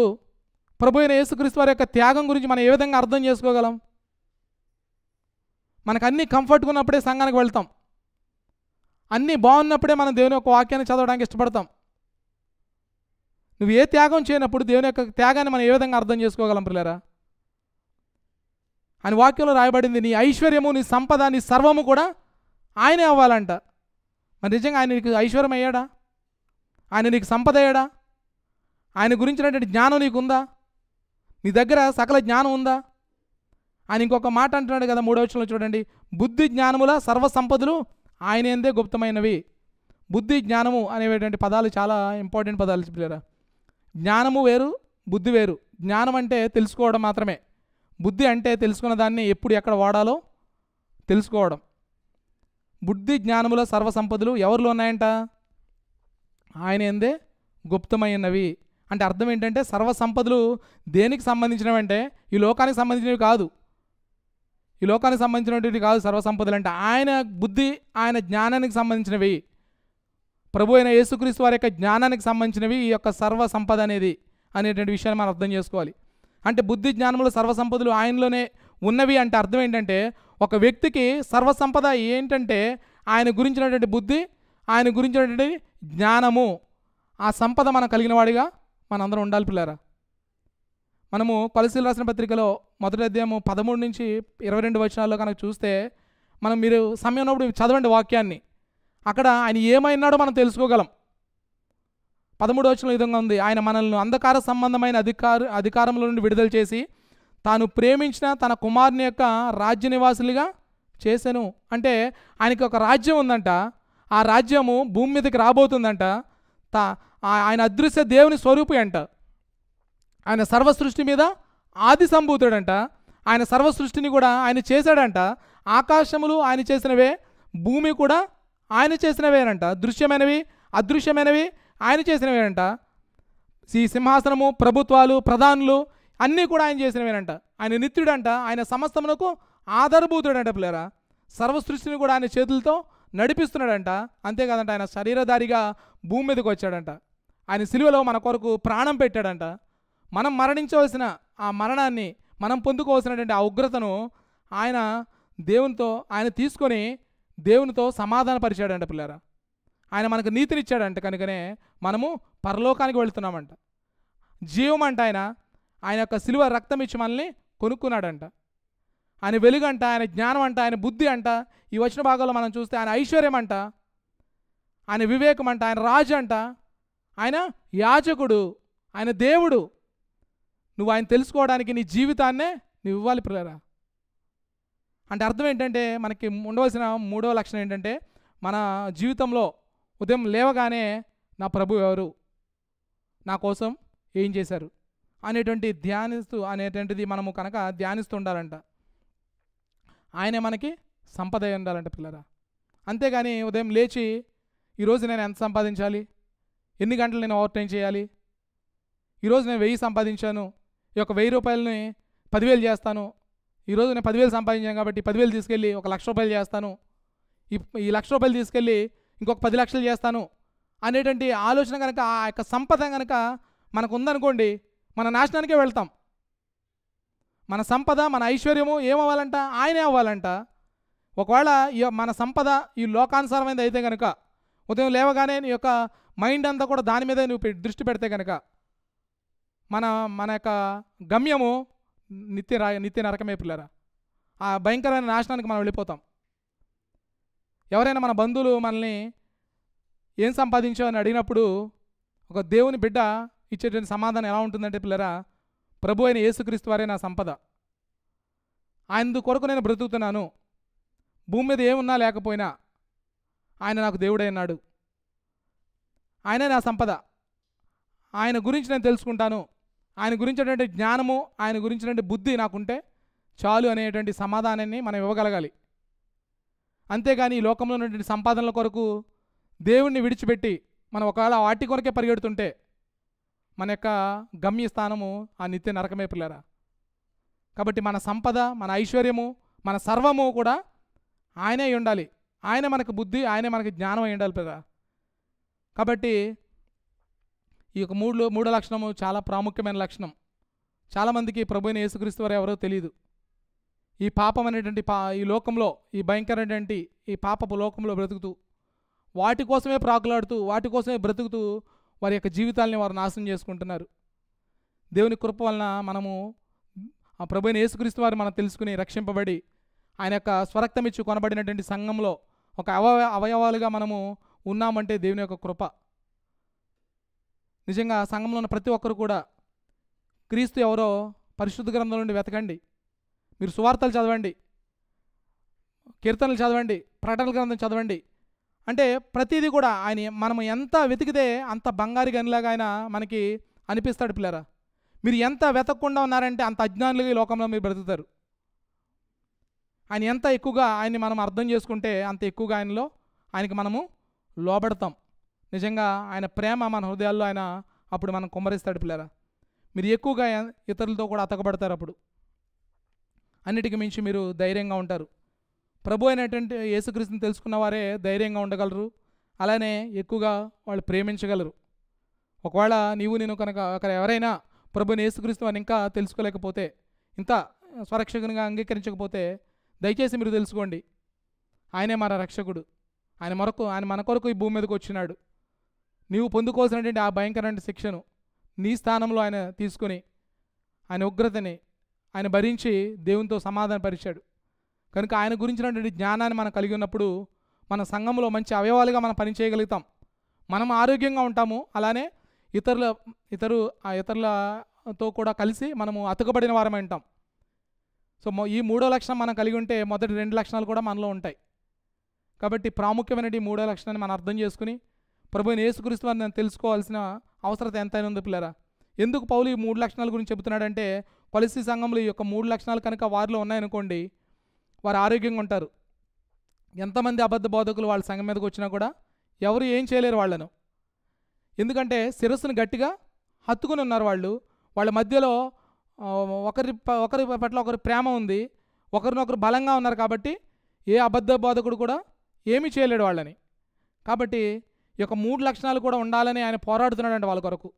ప్రభు అయిన యేసుక్రీస్తు వారి యొక్క త్యాగం గురించి మనం ఏ విధంగా అర్థం చేసుకోగలం? మనకు అన్నీ కంఫర్ట్గా ఉన్నప్పుడే సంఘానికి వెళ్తాం, అన్నీ బాగున్నప్పుడే మనం దేవుని యొక్క వాక్యాన్ని చదవడానికి ఇష్టపడతాం. నువ్వు ఏ త్యాగం చేయనప్పుడు దేవుని యొక్క త్యాగాన్ని మనం ఏ విధంగా అర్థం చేసుకోగలం పిల్లరా? ఆయన వాక్యంలో రాయబడింది, నీ ఐశ్వర్యము, నీ సంపద, నీ సర్వము కూడా ఆయనే అవ్వాలంట. మరి నిజంగా ఆయన నీకు ఐశ్వర్యం అయ్యాడా? ఆయన నీకు సంపద అయ్యాడా? ఆయన గురించినటువంటి జ్ఞానం నీకుందా? నీ దగ్గర సకల జ్ఞానం ఉందా? ఆయన ఇంకొక మాట అంటున్నాడు కదా 3వ వచనంలో చూడండి, బుద్ధి జ్ఞానముల సర్వ సంపదలు ఆయన యందే గుప్తమైనవి. బుద్ధి జ్ఞానము అనేటువంటి పదాలు చాలా ఇంపార్టెంట్ పదాలు పిల్లరా. జ్ఞానము వేరు, బుద్ధి వేరు. జ్ఞానం అంటే తెలుసుకోవడం మాత్రమే, బుద్ధి అంటే తెలుసుకున్న దాన్ని ఎప్పుడు ఎక్కడ వాడాలో తెలుసుకోవడం. బుద్ధి జ్ఞానముల సర్వ సంపదలు ఎవరిలో ఉన్నాయంట? ఆయన యందే గుప్తమైనవి. అంటే అర్థం ఏంటంటే సర్వ సంపదలు దేనికి సంబంధించినవి అంటే ఈ లోకానికి సంబంధించినవి కాదు, ఈ లోకానికి సంబంధించినవి కాదు. సర్వ సంపదలు అంటే ఆయన బుద్ధి, ఆయన జ్ఞానానికి సంబంధించినవి, ప్రభు అయిన యేసుక్రీస్తు వారి యొక్క జ్ఞానానికి సంబంధించినవి ఈ యొక్క సర్వ సంపద అనేటువంటి విషయాన్ని మనం అర్థం చేసుకోవాలి. అంటే బుద్ధి జ్ఞానములు సర్వ సంపదలు ఆయనలోనే ఉన్నవి అంటే అర్థం ఏంటంటే ఒక వ్యక్తికి సర్వ సంపద ఏంటంటే ఆయన గురించినటువంటి బుద్ధి, ఆయన గురించినటువంటి జ్ఞానము, ఆ సంపద మనం కలిగిన వాడిగా మనందరం ఉండాలి పిల్లరా. మనము కొలస్సీయులకు రాసిన పత్రికలో 1వ అధ్యాయము 13 నుంచి 22 వచనాల్లో కనుక చూస్తే, మీరు సమయం ఉన్నప్పుడు చదవండి వాక్యాన్ని, అక్కడ ఆయన ఏమైనాడో మనం తెలుసుకోగలం. 13వ వచనంలో ఈ విధంగా ఉంది, ఆయన మనల్ని అంధకార సంబంధమైన అధికారంలో నుండి విడుదల చేసి తాను ప్రేమించిన తన కుమారుని యొక్క రాజ్య నివాసులుగా చేశాను. అంటే ఆయనకి ఒక రాజ్యం ఉందంట, ఆ రాజ్యము భూమి మీదకి రాబోతుందంట. ఆయన అదృశ్య దేవుని స్వరూపి అంట, ఆయన సర్వ సృష్టి మీద ఆది సంభూతుడంట, ఆయన సర్వ సృష్టిని కూడా ఆయన చేశాడంట. ఆకాశములు ఆయన చేసినవే, భూమి కూడా ఆయన చేసినవేనంట, దృశ్యమైనవి అదృశ్యమైనవి ఆయన చేసినవేనంట. ఈ సింహాసనము, ప్రభుత్వాలు, ప్రధానులు అన్నీ కూడా ఆయన చేసినవేనంట. ఆయన నిత్యుడంట, ఆయన సమస్తమునకు ఆధారభూతుడంట పిల్లరా. సర్వ సృష్టిని కూడా ఆయన చేతులతో నడిపిస్తున్నాడంట. అంతేకాదంట ఆయన శరీరధారిగా భూమి మీదకి వచ్చాడంట. ఆయన సిలువలో మన కొరకు ప్రాణం పెట్టాడంట. మనం మరణించవలసిన ఆ మరణాన్ని, మనం పొందుకోవాల్సినటువంటి ఆ ఉగ్రతను ఆయన తీసుకొని దేవునితో సమాధానపరిచాడంట పిల్లరా. ఆయన మనకు నీతినిచ్చాడంట, కనుకనే మనము పరలోకానికి వెళుతున్నామంట. జీవం అంట ఆయన యొక్క సిలువ రక్తం ఇచ్చి మనల్ని కొనుక్కున్నాడంట. ఆయన వెలుగంట, ఆయన జ్ఞానం అంట, ఆయన బుద్ధి అంట. ఈ వచ్చిన భాగంలో మనం చూస్తే ఆయన ఐశ్వర్యం అంట, ఆయన వివేకం అంట, ఆయన రాజు అంట, ఆయన యాజకుడు, ఆయన దేవుడు. నువ్వు ఆయన తెలుసుకోవడానికి నీ జీవితాన్నే నువ్వు ఇవ్వాలి పిల్లరా. అంటే అర్థం ఏంటంటే మనకి ఉండవలసిన 3వ లక్షణం ఏంటంటే మన జీవితంలో ఉదయం లేవగానే నా ప్రభు ఎవరు, నా కోసం ఏం చేశారు అనేటువంటిది మనము కనుక ధ్యానిస్తూ ఉండాలంట. ఆయనే మనకి సంపద ఉండాలంట పిల్లరా. అంతేగాని ఉదయం లేచి ఈరోజు నేను ఎంత సంపాదించాలి, ఎన్ని గంటలు నేను ఓవర్ టైం చేయాలి, ఈరోజు నేను 1000 సంపాదించాను, ఈ యొక్క 1000 రూపాయలని 10,000 చేస్తాను, ఈరోజు నేను 10,000 సంపాదించాను కాబట్టి 10,000 తీసుకెళ్ళి 1,00,000 రూపాయలు చేస్తాను, ఈ 1,00,000 రూపాయలు తీసుకెళ్ళి ఇంకొక 10 లక్షలు చేస్తాను అనేటువంటి ఆలోచన కనుక, ఆ యొక్క సంపద కనుక మనకు ఉందనుకోండి, మన నాశనానికే వెళ్తాం. మన సంపద, మన ఐశ్వర్యము ఏమవ్వాలంట? ఆయనే అవ్వాలంట. ఒకవేళ మన సంపద ఈ లోకానుసారమైనది అయితే కనుక ఉదయం లేవగానే నీ యొక్క మైండ్ అంతా కూడా దాని మీదే నువ్వు దృష్టి పెడితే కనుక మన మన యొక్క గమ్యము నిత్య నరకమే పిల్లరా. ఆ భయంకరమైన నాశనానికి మనం వెళ్ళిపోతాం. ఎవరైనా మన బంధువులు మనల్ని ఏం సంపాదించావు అని అడిగినప్పుడు ఒక దేవుని బిడ్డ ఇచ్చేటువంటి సమాధానం ఎలా ఉంటుందంటే పిల్లరా, ప్రభు అయిన యేసుక్రీస్తు వారే నా సంపద, ఆయన కొరకు నేను బ్రతుకుతున్నాను, భూమి మీద ఏమున్నా లేకపోయినా ఆయన నాకు దేవుడే అన్నాడు, ఆయనే నా సంపద, ఆయన గురించి నేను తెలుసుకుంటాను, ఆయన గురించినటువంటి జ్ఞానము, ఆయన గురించినటువంటి బుద్ధి నాకుంటే చాలు అనేటువంటి సమాధానాన్ని మనం ఇవ్వగలగాలి. అంతేగాని ఈ లోకంలో ఉన్నటువంటి సంపాదనల కొరకు దేవుణ్ణి విడిచిపెట్టి మనం ఒకవేళ వాటి కొరకే పరిగెడుతుంటే మన యొక్క గమ్యస్థానము ఆ నిత్య నరకమే పిల్లరా. కాబట్టి మన సంపద, మన ఐశ్వర్యము, మన సర్వము కూడా ఆయనే ఉండాలి. ఆయన మనకు బుద్ధి, ఆయనే మనకి జ్ఞానం అయి ఉండాలి పిల్లరా. కాబట్టి ఈ యొక్క మూడో లక్షణము చాలా ప్రాముఖ్యమైన లక్షణం. చాలామందికి ప్రభు అయిన యేసుక్రీస్తు వారు ఎవరో తెలియదు. ఈ పాపం అనేటువంటి ఈ లోకంలో, ఈ భయంకరమైనటువంటి ఈ పాపపు లోకంలో బ్రతుకుతూ, వాటి కోసమే ప్రాకులాడుతూ, వాటి కోసమే బ్రతుకుతూ వారి యొక్క జీవితాలని వారు నాశనం చేసుకుంటున్నారు. దేవుని కృప వలన మనము ఆ ప్రభు అయిన యేసుక్రీస్తు వారు మనం తెలుసుకుని రక్షింపబడి ఆయన యొక్క స్వరక్తమిచ్చి కొనబడినటువంటి సంఘంలో ఒక అవయవాలుగా మనము ఉన్నామంటే దేవుని యొక్క కృప. నిజంగా సంఘంలో ఉన్న ప్రతి ఒక్కరు కూడా క్రీస్తు ఎవరో పరిశుద్ధ గ్రంథం నుండి వెతకండి. మీరు సువార్తలు చదవండి, కీర్తనలు చదవండి, ప్రకటనల గ్రంథం చదవండి. అంటే ప్రతిదీ కూడా ఆయన మనం ఎంత వెతికితే అంత బంగారు గనిలాగా ఆయన మనకి అనిపిస్తాడు పిల్లరా. మీరు ఎంత వెతకకుండా ఉన్నారంటే అంత అజ్ఞానులుగా ఈ లోకంలో మీరు బ్రతుకుతారు. ఆయన ఎంత ఎక్కువగా ఆయన్ని మనం అర్థం చేసుకుంటే అంత ఎక్కువగా ఆయనకి మనము లోబడతాం. నిజంగా ఆయన ప్రేమ మన హృదయాల్లో ఆయన అప్పుడు మనం కుమ్మరిస్తాడు పిల్లరా. మీరు ఎక్కువగా ఇతరులతో కూడా అతకబడతారు. అప్పుడు అన్నిటికీ మించి మీరు ధైర్యంగా ఉంటారు. ప్రభు అయినటువంటి యేసుక్రీస్తుని తెలుసుకున్న వారే ధైర్యంగా ఉండగలరు, అలానే ఎక్కువగా వాళ్ళు ప్రేమించగలరు. ఒకవేళ నేను కనుక ఎవరైనా ప్రభుని యేసుక్రీస్తు అని ఇంకా తెలుసుకోలేకపోతే, ఇంత స్వరక్షకునిగా అంగీకరించకపోతే దయచేసి మీరు తెలుసుకోండి, ఆయనే మన రక్షకుడు. ఆయన మన కొరకు ఈ భూమి మీదకి వచ్చినాడు. నీవు పొందుకోవాల్సినటువంటి ఆ భయంకరమైన శిక్షను నీ స్థానంలో ఆయన తీసుకొని ఆయన ఉగ్రతని ఆయన భరించి దేవునితో సమాధానపరిచాడు. కనుక ఆయన గురించినటువంటి జ్ఞానాన్ని మనం కలిగి ఉన్నప్పుడు మన సంఘంలో మంచి అవయవాలుగా మనం పనిచేయగలుగుతాం. మనం ఆరోగ్యంగా ఉంటాము, అలానే ఇతరులతో కూడా కలిసి మనము అతుకబడిన వారమై ఉంటాం. సో ఈ మూడో లక్షణం మనం కలిగి ఉంటే మొదటి 2 లక్షణాలు కూడా మనలో ఉంటాయి. కాబట్టి ప్రాముఖ్యమైన ఈ మూడో లక్షణాన్ని మనం అర్థం చేసుకుని ప్రభువైన యేసుక్రీస్తు వారిని నేను తెలుసుకోవాల్సిన అవసరత ఎంతైనా ఉంది పిల్లరా. ఎందుకు పౌలు ఈ 3 లక్షణాల గురించి చెబుతున్నాడంటే, కొలస్సీ సంఘంలో ఈ యొక్క 3 లక్షణాలు కనుక వారిలో ఉన్నాయనుకోండి, వారు ఆరోగ్యంగా ఉంటారు. ఎంతమంది అబద్ధ బోధకులు వాళ్ళ సంఘం మీదకి వచ్చినా కూడా ఎవరు ఏం చేయలేరు వాళ్ళను. ఎందుకంటే శిరస్సును గట్టిగా హత్తుకుని ఉన్నారు వాళ్ళు. వాళ్ళ మధ్యలో ఒకరి పట్ల ఒకరి ప్రేమ ఉంది, ఒకరినొకరు బలంగా ఉన్నారు. కాబట్టి ఏ అబద్ధ బోధకుడు కూడా ఏమీ చేయలేడు వాళ్ళని. కాబట్టి ఈ యొక్క 3 లక్షణాలు కూడా ఉండాలని ఆయన పోరాడుతున్నాడంటే వాళ్ళ కొరకు.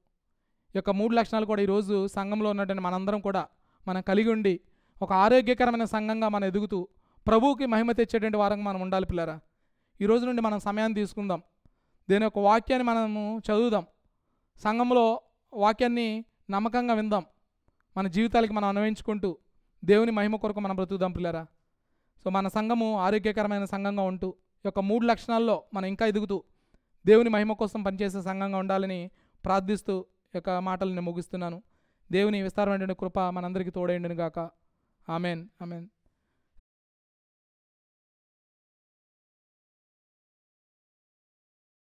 ఈ యొక్క 3 లక్షణాలు కూడా ఈరోజు సంఘంలో ఉన్నటువంటి మనందరం కూడా మనం కలిగి ఉండి ఒక ఆరోగ్యకరమైన సంఘంగా మనం ఎదుగుతూ ప్రభువుకి మహిమ తెచ్చేటువంటి వారంగా మనం ఉండాలి పిల్లరా. ఈ రోజు నుండి మనం సమయాన్ని తీసుకుందాం, దేని యొక్క వాక్యాన్ని మనము చదువుదాం, సంఘంలో వాక్యాన్ని నమ్మకంగా విందాం, మన జీవితాలకి మనం అన్వయించుకుంటూ దేవుని మహిమ కొరకు మనం బ్రతుకుదాం పిల్లరా. సో మన సంఘము ఆరోగ్యకరమైన సంఘంగా ఉంటూ ఈ యొక్క 3 లక్షణాల్లో మనం ఇంకా ఎదుగుతూ దేవుని మహిమ కోసం పనిచేసే సంఘంగా ఉండాలని ప్రార్థిస్తూ ఈ యొక్క మాటలను ముగిస్తున్నాను. దేవుని విస్తారమైన కృప మనందరికీ తోడైండును గాక. Amen, amen.